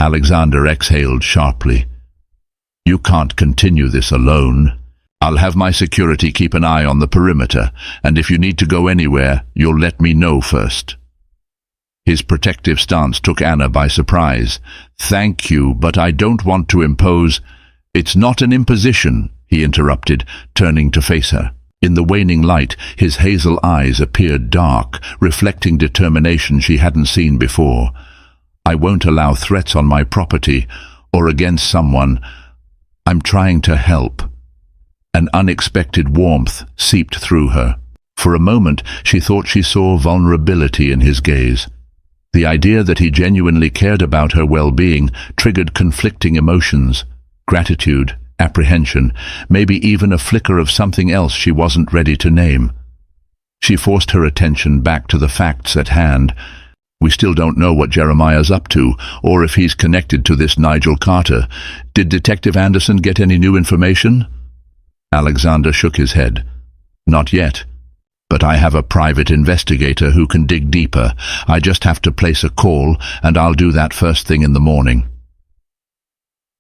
Alexander exhaled sharply. "You can't continue this alone. I'll have my security keep an eye on the perimeter, and if you need to go anywhere, you'll let me know first." His protective stance took Anna by surprise. "Thank you, but I don't want to impose—" "It's not an imposition," he interrupted, turning to face her. In the waning light, his hazel eyes appeared dark, reflecting determination she hadn't seen before. "I won't allow threats on my property, or against someone. I'm trying to help." An unexpected warmth seeped through her. For a moment, she thought she saw vulnerability in his gaze. The idea that he genuinely cared about her well-being triggered conflicting emotions: gratitude, apprehension, maybe even a flicker of something else she wasn't ready to name. She forced her attention back to the facts at hand. "We still don't know what Jeremiah's up to, or if he's connected to this Nigel Carter. Did Detective Anderson get any new information?" Alexander shook his head. "Not yet. But I have a private investigator who can dig deeper. I just have to place a call, and I'll do that first thing in the morning."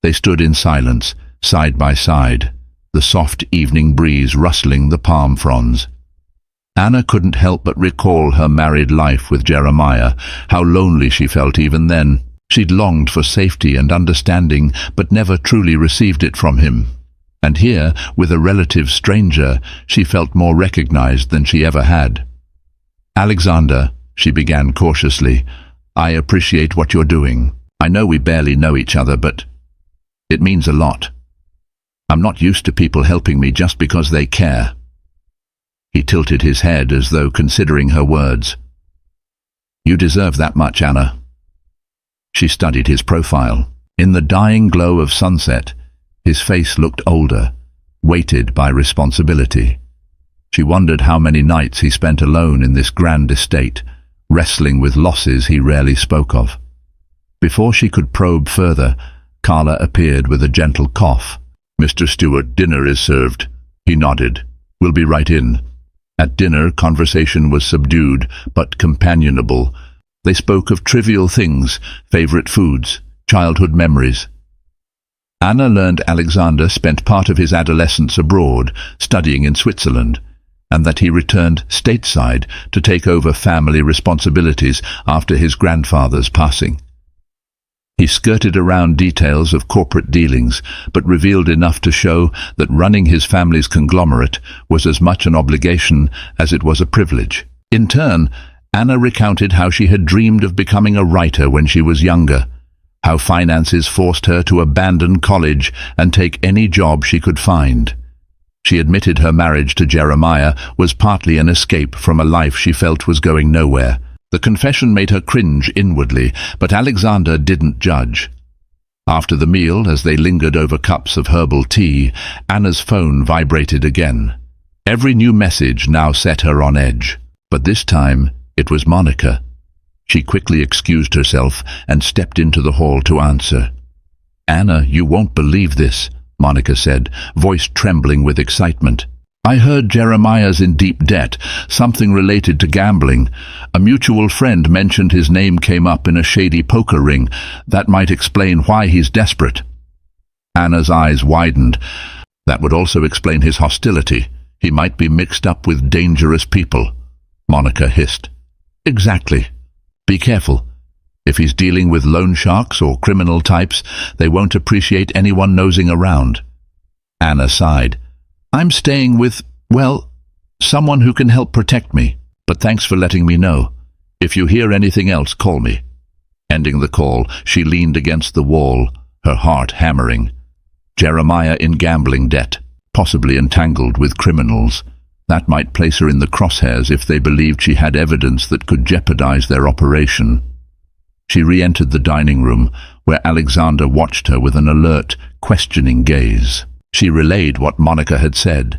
They stood in silence, side by side, the soft evening breeze rustling the palm fronds. Anna couldn't help but recall her married life with Jeremiah, how lonely she felt even then. She'd longed for safety and understanding, but never truly received it from him. And here, with a relative stranger, she felt more recognized than she ever had. "Alexander," she began cautiously, "I appreciate what you're doing. I know we barely know each other, but it means a lot. I'm not used to people helping me just because they care." He tilted his head as though considering her words. "You deserve that much, Anna." She studied his profile. In the dying glow of sunset, his face looked older, weighted by responsibility. She wondered how many nights he spent alone in this grand estate, wrestling with losses he rarely spoke of. Before she could probe further, Carla appeared with a gentle cough. "Mr. Stewart, dinner is served." He nodded. "We'll be right in." At dinner, conversation was subdued but companionable. They spoke of trivial things, favorite foods, childhood memories. Anna learned Alexander spent part of his adolescence abroad, studying in Switzerland, and that he returned stateside to take over family responsibilities after his grandfather's passing. He skirted around details of corporate dealings, but revealed enough to show that running his family's conglomerate was as much an obligation as it was a privilege. In turn, Anna recounted how she had dreamed of becoming a writer when she was younger, how finances forced her to abandon college and take any job she could find. She admitted her marriage to Jeremiah was partly an escape from a life she felt was going nowhere. The confession made her cringe inwardly, but Alexander didn't judge. After the meal, as they lingered over cups of herbal tea, Anna's phone vibrated again. Every new message now set her on edge. But this time, it was Monica. She quickly excused herself and stepped into the hall to answer. "Anna, you won't believe this," Monica said, voice trembling with excitement. "I heard Jeremiah's in deep debt, something related to gambling. A mutual friend mentioned his name came up in a shady poker ring. That might explain why he's desperate." Anna's eyes widened. That would also explain his hostility. He might be mixed up with dangerous people. Monica hissed. "Exactly. Be careful. If he's dealing with loan sharks or criminal types, they won't appreciate anyone nosing around." Anna sighed. "I'm staying with, well, someone who can help protect me. But thanks for letting me know. If you hear anything else, call me." Ending the call, she leaned against the wall, her heart hammering. Jeremiah in gambling debt, possibly entangled with criminals. That might place her in the crosshairs if they believed she had evidence that could jeopardize their operation. She re-entered the dining room, where Alexander watched her with an alert, questioning gaze. She relayed what Monica had said.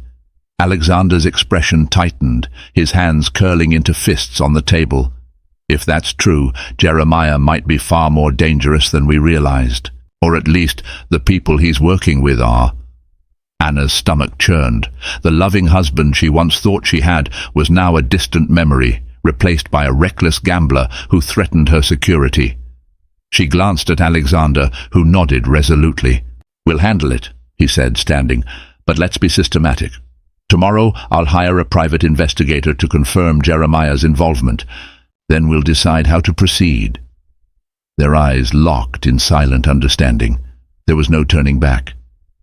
Alexander's expression tightened, his hands curling into fists on the table. If that's true, Jeremiah might be far more dangerous than we realized. Or at least the people he's working with are. Anna's stomach churned. The loving husband she once thought she had was now a distant memory, replaced by a reckless gambler who threatened her security. She glanced at Alexander, who nodded resolutely. "We'll handle it," he said, standing, "but let's be systematic. Tomorrow I'll hire a private investigator to confirm Jeremiah's involvement. Then we'll decide how to proceed." Their eyes locked in silent understanding. There was no turning back.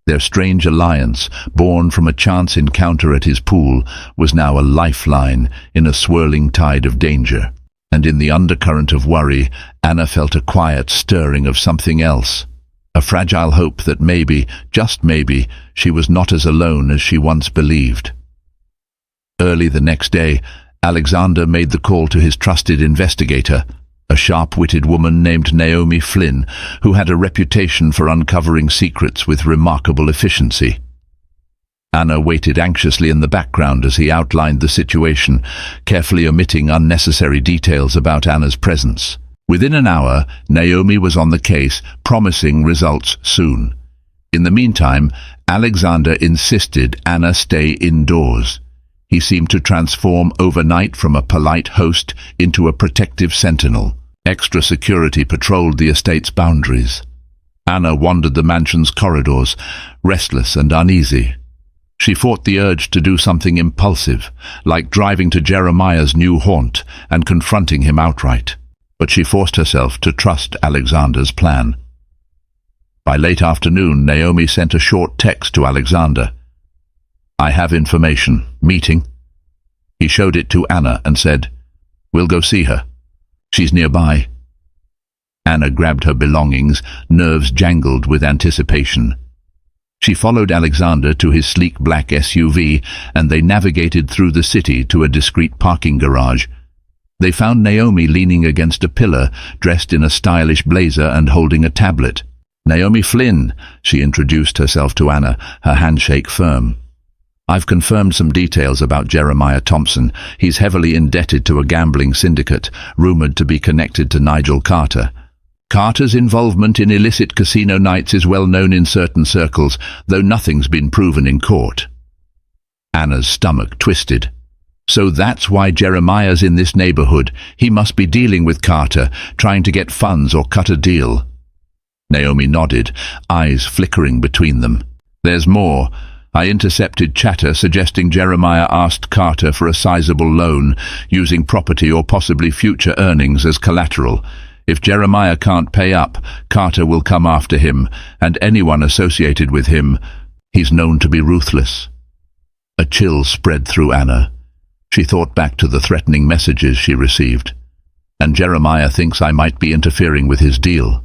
Their strange alliance, born from a chance encounter at his pool, was now a lifeline in a swirling tide of danger. And in the undercurrent of worry, Anna felt a quiet stirring of something else. A fragile hope that maybe, just maybe, she was not as alone as she once believed. Early the next day, Alexander made the call to his trusted investigator, a sharp-witted woman named Naomi Flynn, who had a reputation for uncovering secrets with remarkable efficiency. Anna waited anxiously in the background as he outlined the situation, carefully omitting unnecessary details about Anna's presence. Within an hour, Naomi was on the case, promising results soon. In the meantime, Alexander insisted Anna stay indoors. He seemed to transform overnight from a polite host into a protective sentinel. Extra security patrolled the estate's boundaries. Anna wandered the mansion's corridors, restless and uneasy. She fought the urge to do something impulsive, like driving to Jeremiah's new haunt and confronting him outright. But she forced herself to trust Alexander's plan. By late afternoon, Naomi sent a short text to Alexander. "I have information. Meeting?" He showed it to Anna and said, "We'll go see her. She's nearby." Anna grabbed her belongings, nerves jangled with anticipation. She followed Alexander to his sleek black SUV, and they navigated through the city to a discreet parking garage. They found Naomi leaning against a pillar, dressed in a stylish blazer and holding a tablet. "Naomi Flynn," she introduced herself to Anna, her handshake firm. "I've confirmed some details about Jeremiah Thompson. He's heavily indebted to a gambling syndicate, rumored to be connected to Nigel Carter. Carter's involvement in illicit casino nights is well known in certain circles, though nothing's been proven in court." Anna's stomach twisted. So that's why Jeremiah's in this neighborhood. He must be dealing with Carter, trying to get funds or cut a deal. Naomi nodded, eyes flickering between them. There's more. I intercepted chatter suggesting Jeremiah asked Carter for a sizable loan, using property or possibly future earnings as collateral. If Jeremiah can't pay up, Carter will come after him, and anyone associated with him. He's known to be ruthless. A chill spread through Anna. She thought back to the threatening messages she received. And Jeremiah thinks I might be interfering with his deal.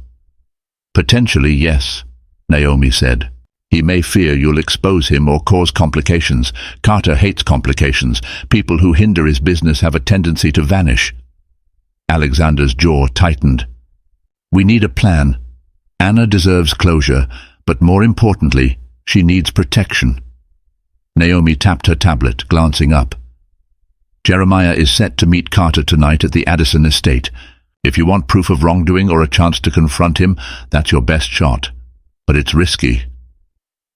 Potentially, yes, Naomi said. He may fear you'll expose him or cause complications. Carter hates complications. People who hinder his business have a tendency to vanish. Alexander's jaw tightened. We need a plan. Anna deserves closure, but more importantly, she needs protection. Naomi tapped her tablet, glancing up. Jeremiah is set to meet Carter tonight at the Addison estate. If you want proof of wrongdoing or a chance to confront him, that's your best shot. But it's risky.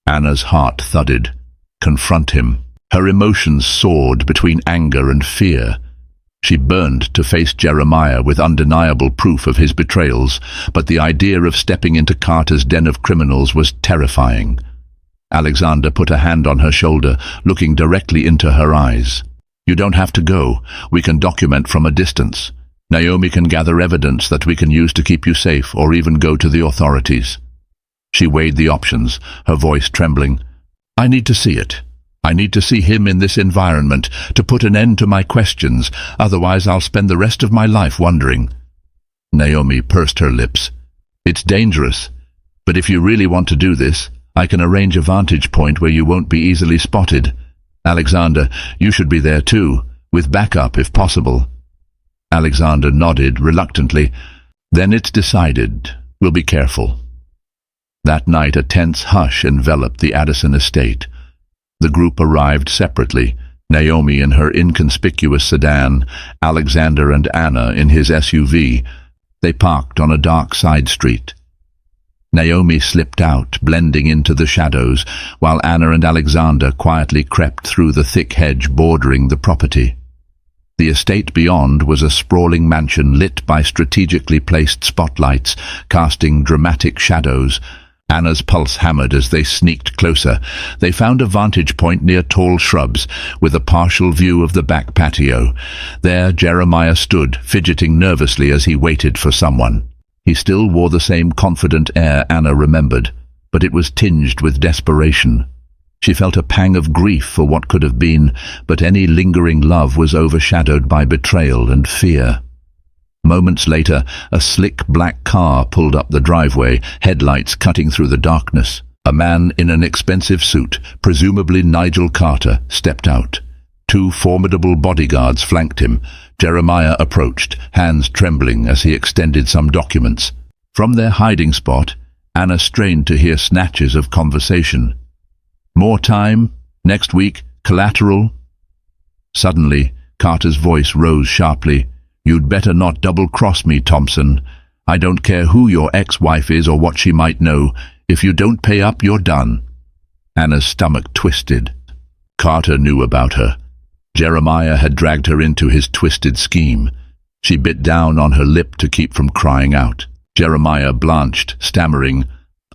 Anna's heart thudded. Confront him. Her emotions soared between anger and fear. She burned to face Jeremiah with undeniable proof of his betrayals, but the idea of stepping into Carter's den of criminals was terrifying. Alexander put a hand on her shoulder, looking directly into her eyes. You don't have to go. We can document from a distance. Naomi can gather evidence that we can use to keep you safe or even go to the authorities. She weighed the options, her voice trembling. I need to see it. I need to see him in this environment, to put an end to my questions, otherwise I'll spend the rest of my life wondering. Naomi pursed her lips. It's dangerous, but if you really want to do this, I can arrange a vantage point where you won't be easily spotted. Alexander, you should be there too, with backup if possible. Alexander nodded reluctantly. Then it's decided. We'll be careful. That night a tense hush enveloped the Addison estate. The group arrived separately, Naomi in her inconspicuous sedan, Alexander and Anna in his SUV. They parked on a dark side street. Naomi slipped out, blending into the shadows, while Anna and Alexander quietly crept through the thick hedge bordering the property. The estate beyond was a sprawling mansion lit by strategically placed spotlights, casting dramatic shadows. Anna's pulse hammered as they sneaked closer. They found a vantage point near tall shrubs, with a partial view of the back patio. There Jeremiah stood, fidgeting nervously as he waited for someone. He still wore the same confident air Anna remembered, but it was tinged with desperation. She felt a pang of grief for what could have been, but any lingering love was overshadowed by betrayal and fear. Moments later, a slick black car pulled up the driveway, headlights cutting through the darkness. A man in an expensive suit, presumably Nigel Carter, stepped out. Two formidable bodyguards flanked him. Jeremiah approached, hands trembling as he extended some documents. From their hiding spot, Anna strained to hear snatches of conversation. More time? Next week? Collateral? Suddenly, Carter's voice rose sharply. You'd better not double-cross me, Thompson. I don't care who your ex-wife is or what she might know. If you don't pay up, you're done. Anna's stomach twisted. Carter knew about her. Jeremiah had dragged her into his twisted scheme. She bit down on her lip to keep from crying out. Jeremiah blanched, stammering,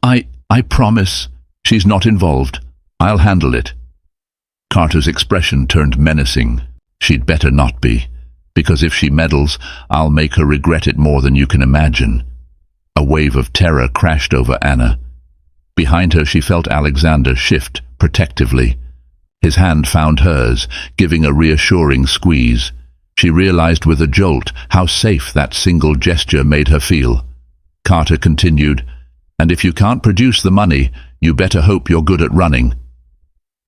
I promise. She's not involved. I'll handle it. Carter's expression turned menacing. She'd better not be, because if she meddles, I'll make her regret it more than you can imagine. A wave of terror crashed over Anna. Behind her she felt Alexander shift protectively. His hand found hers, giving a reassuring squeeze. She realized with a jolt how safe that single gesture made her feel. Carter continued, And if you can't produce the money, you better hope you're good at running.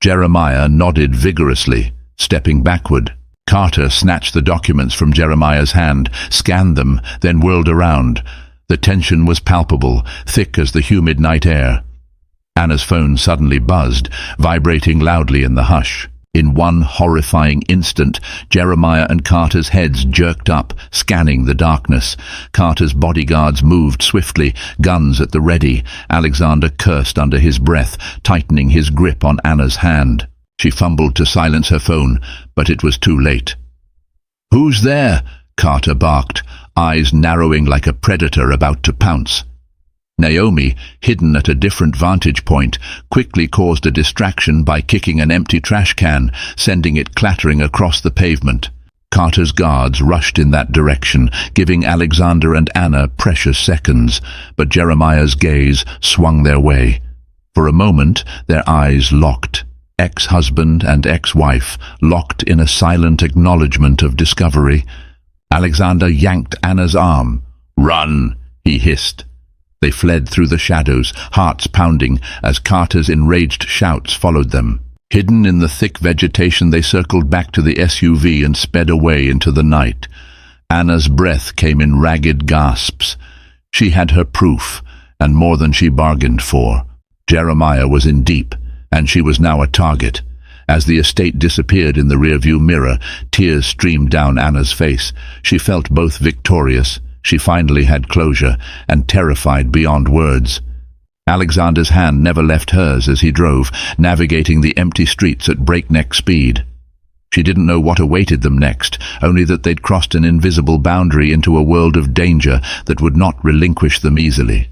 Jeremiah nodded vigorously, stepping backward. Carter snatched the documents from Jeremiah's hand, scanned them, then whirled around. The tension was palpable, thick as the humid night air. Anna's phone suddenly buzzed, vibrating loudly in the hush. In one horrifying instant, Jeremiah and Carter's heads jerked up, scanning the darkness. Carter's bodyguards moved swiftly, guns at the ready. Alexander cursed under his breath, tightening his grip on Anna's hand. She fumbled to silence her phone, but it was too late. "Who's there?" Carter barked, eyes narrowing like a predator about to pounce. Naomi, hidden at a different vantage point, quickly caused a distraction by kicking an empty trash can, sending it clattering across the pavement. Carter's guards rushed in that direction, giving Alexander and Anna precious seconds, but Jeremiah's gaze swung their way. For a moment, their eyes locked. Ex-husband and ex-wife, locked in a silent acknowledgement of discovery. Alexander yanked Anna's arm. "Run!" he hissed. They fled through the shadows, hearts pounding, as Carter's enraged shouts followed them. Hidden in the thick vegetation, they circled back to the SUV and sped away into the night. Anna's breath came in ragged gasps. She had her proof, and more than she bargained for. Jeremiah was in deep, and she was now a target. As the estate disappeared in the rearview mirror, tears streamed down Anna's face. She felt both victorious. She finally had closure, and terrified beyond words. Alexander's hand never left hers as he drove, navigating the empty streets at breakneck speed. She didn't know what awaited them next, only that they'd crossed an invisible boundary into a world of danger that would not relinquish them easily.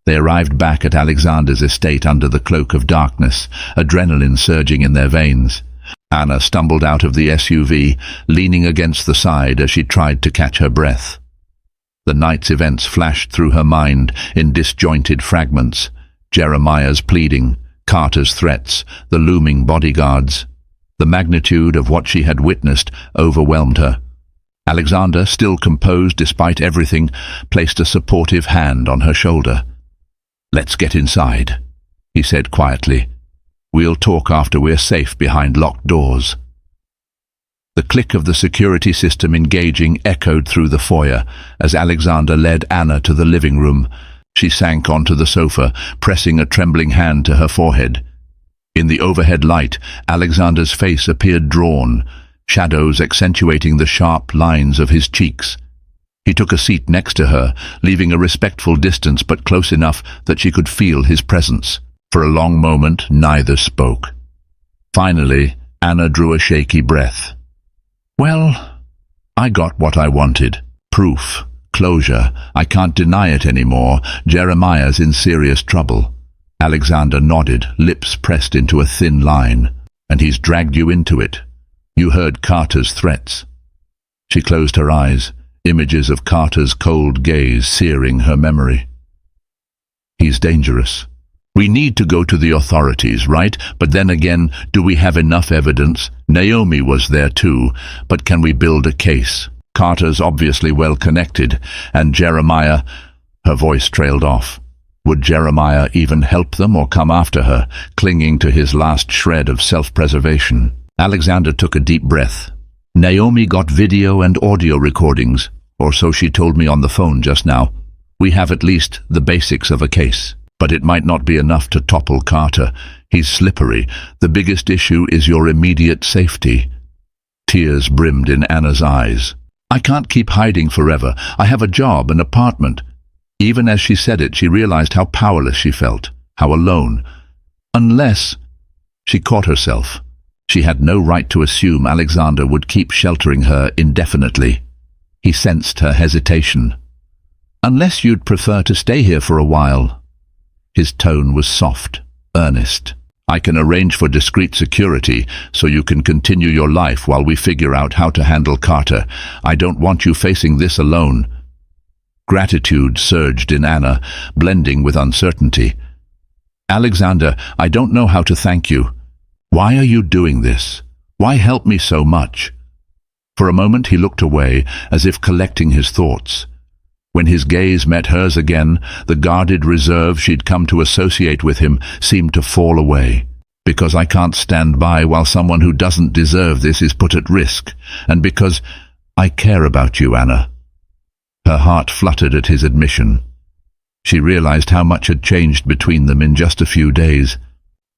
They arrived back at Alexander's estate under the cloak of darkness, adrenaline surging in their veins. Anna stumbled out of the SUV, leaning against the side as she tried to catch her breath. The night's events flashed through her mind in disjointed fragments. Jeremiah's pleading, Carter's threats, the looming bodyguards. The magnitude of what she had witnessed overwhelmed her. Alexander, still composed despite everything, placed a supportive hand on her shoulder. "Let's get inside," he said quietly. "We'll talk after we're safe behind locked doors." The click of the security system engaging echoed through the foyer as Alexander led Anna to the living room. She sank onto the sofa, pressing a trembling hand to her forehead. In the overhead light, Alexander's face appeared drawn, shadows accentuating the sharp lines of his cheeks. He took a seat next to her, leaving a respectful distance but close enough that she could feel his presence. For a long moment, neither spoke. Finally, Anna drew a shaky breath. "Well, I got what I wanted. Proof. Closure. I can't deny it anymore. Jeremiah's in serious trouble." Alexander nodded, lips pressed into a thin line. "And he's dragged you into it. You heard Carter's threats." She closed her eyes, images of Carter's cold gaze searing her memory. "He's dangerous. We need to go to the authorities, right? But then again, do we have enough evidence? Naomi was there too, but can we build a case? Carter's obviously well connected, and Jeremiah..." Her voice trailed off. Would Jeremiah even help them or come after her, clinging to his last shred of self-preservation? Alexander took a deep breath. "Naomi got video and audio recordings, or so she told me on the phone just now. We have at least the basics of a case. But it might not be enough to topple Carter. He's slippery. The biggest issue is your immediate safety." Tears brimmed in Anna's eyes. "I can't keep hiding forever. I have a job, an apartment." Even as she said it, she realized how powerless she felt, how alone. Unless... She caught herself. She had no right to assume Alexander would keep sheltering her indefinitely. He sensed her hesitation. "Unless you'd prefer to stay here for a while." His tone was soft, earnest. "I can arrange for discreet security so you can continue your life while we figure out how to handle Carter. I don't want you facing this alone." Gratitude surged in Anna, blending with uncertainty. "Alexander, I don't know how to thank you. Why are you doing this? Why help me so much?" For a moment he looked away, as if collecting his thoughts. When his gaze met hers again, the guarded reserve she'd come to associate with him seemed to fall away. "Because I can't stand by while someone who doesn't deserve this is put at risk, and because I care about you, Anna." Her heart fluttered at his admission. She realized how much had changed between them in just a few days.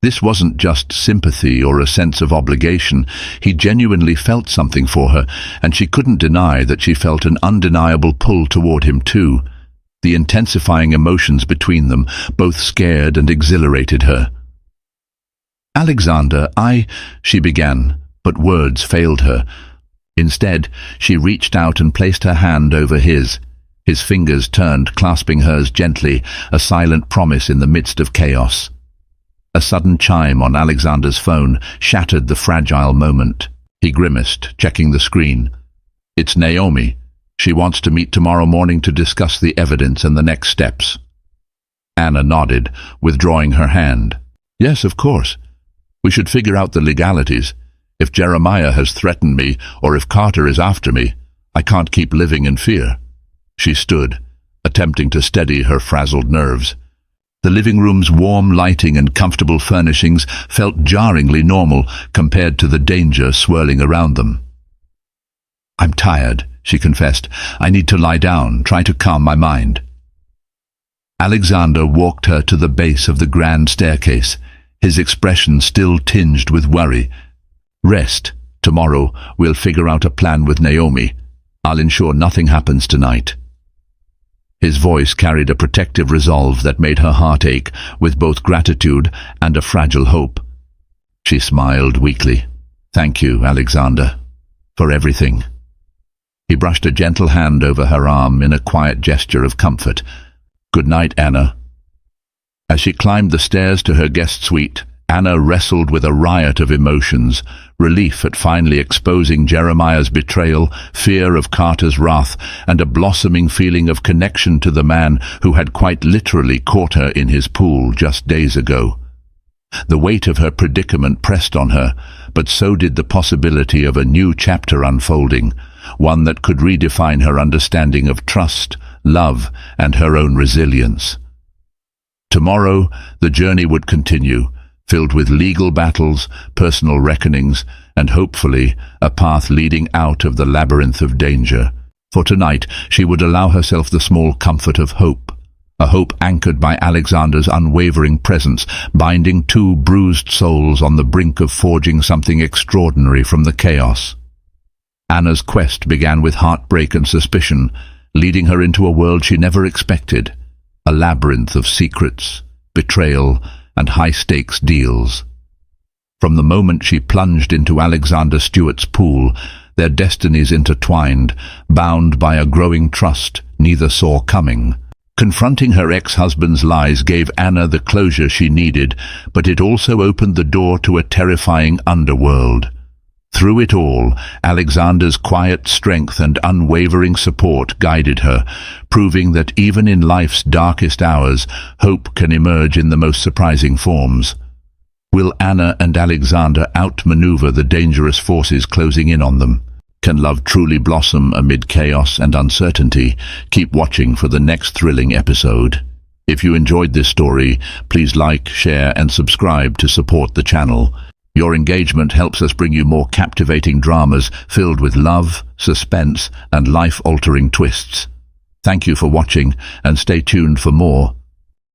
This wasn't just sympathy or a sense of obligation. He genuinely felt something for her, and she couldn't deny that she felt an undeniable pull toward him too. The intensifying emotions between them both scared and exhilarated her. "Alexander, she began, but words failed her. Instead, she reached out and placed her hand over his. His fingers turned, clasping hers gently, a silent promise in the midst of chaos. A sudden chime on Alexander's phone shattered the fragile moment. He grimaced, checking the screen. "It's Naomi. She wants to meet tomorrow morning to discuss the evidence and the next steps." Anna nodded, withdrawing her hand. "Yes, of course. We should figure out the legalities. If Jeremiah has threatened me, or if Carter is after me, I can't keep living in fear." She stood, attempting to steady her frazzled nerves. The living room's warm lighting and comfortable furnishings felt jarringly normal compared to the danger swirling around them. "I'm tired," she confessed. "I need to lie down, try to calm my mind." Alexander walked her to the base of the grand staircase, his expression still tinged with worry. "Rest. Tomorrow we'll figure out a plan with Naomi. I'll ensure nothing happens tonight." His voice carried a protective resolve that made her heart ache with both gratitude and a fragile hope. She smiled weakly. "Thank you, Alexander, for everything." He brushed a gentle hand over her arm in a quiet gesture of comfort. "Good night, Anna." As she climbed the stairs to her guest suite, Anna wrestled with a riot of emotions: relief at finally exposing Jeremiah's betrayal, fear of Carter's wrath, and a blossoming feeling of connection to the man who had quite literally caught her in his pool just days ago. The weight of her predicament pressed on her, but so did the possibility of a new chapter unfolding, one that could redefine her understanding of trust, love, and her own resilience. Tomorrow, the journey would continue, filled with legal battles, personal reckonings, and hopefully a path leading out of the labyrinth of danger. For tonight, she would allow herself the small comfort of hope, a hope anchored by Alexander's unwavering presence, binding two bruised souls on the brink of forging something extraordinary from the chaos. Anna's quest began with heartbreak and suspicion, leading her into a world she never expected, a labyrinth of secrets, betrayal, and high-stakes deals. From the moment she plunged into Alexander Stewart's pool, their destinies intertwined, bound by a growing trust neither saw coming. Confronting her ex-husband's lies gave Anna the closure she needed, but it also opened the door to a terrifying underworld. Through it all, Alexander's quiet strength and unwavering support guided her, proving that even in life's darkest hours, hope can emerge in the most surprising forms. Will Anna and Alexander outmaneuver the dangerous forces closing in on them? Can love truly blossom amid chaos and uncertainty? Keep watching for the next thrilling episode. If you enjoyed this story, please like, share, and subscribe to support the channel. Your engagement helps us bring you more captivating dramas filled with love, suspense, and life-altering twists. Thank you for watching, and stay tuned for more.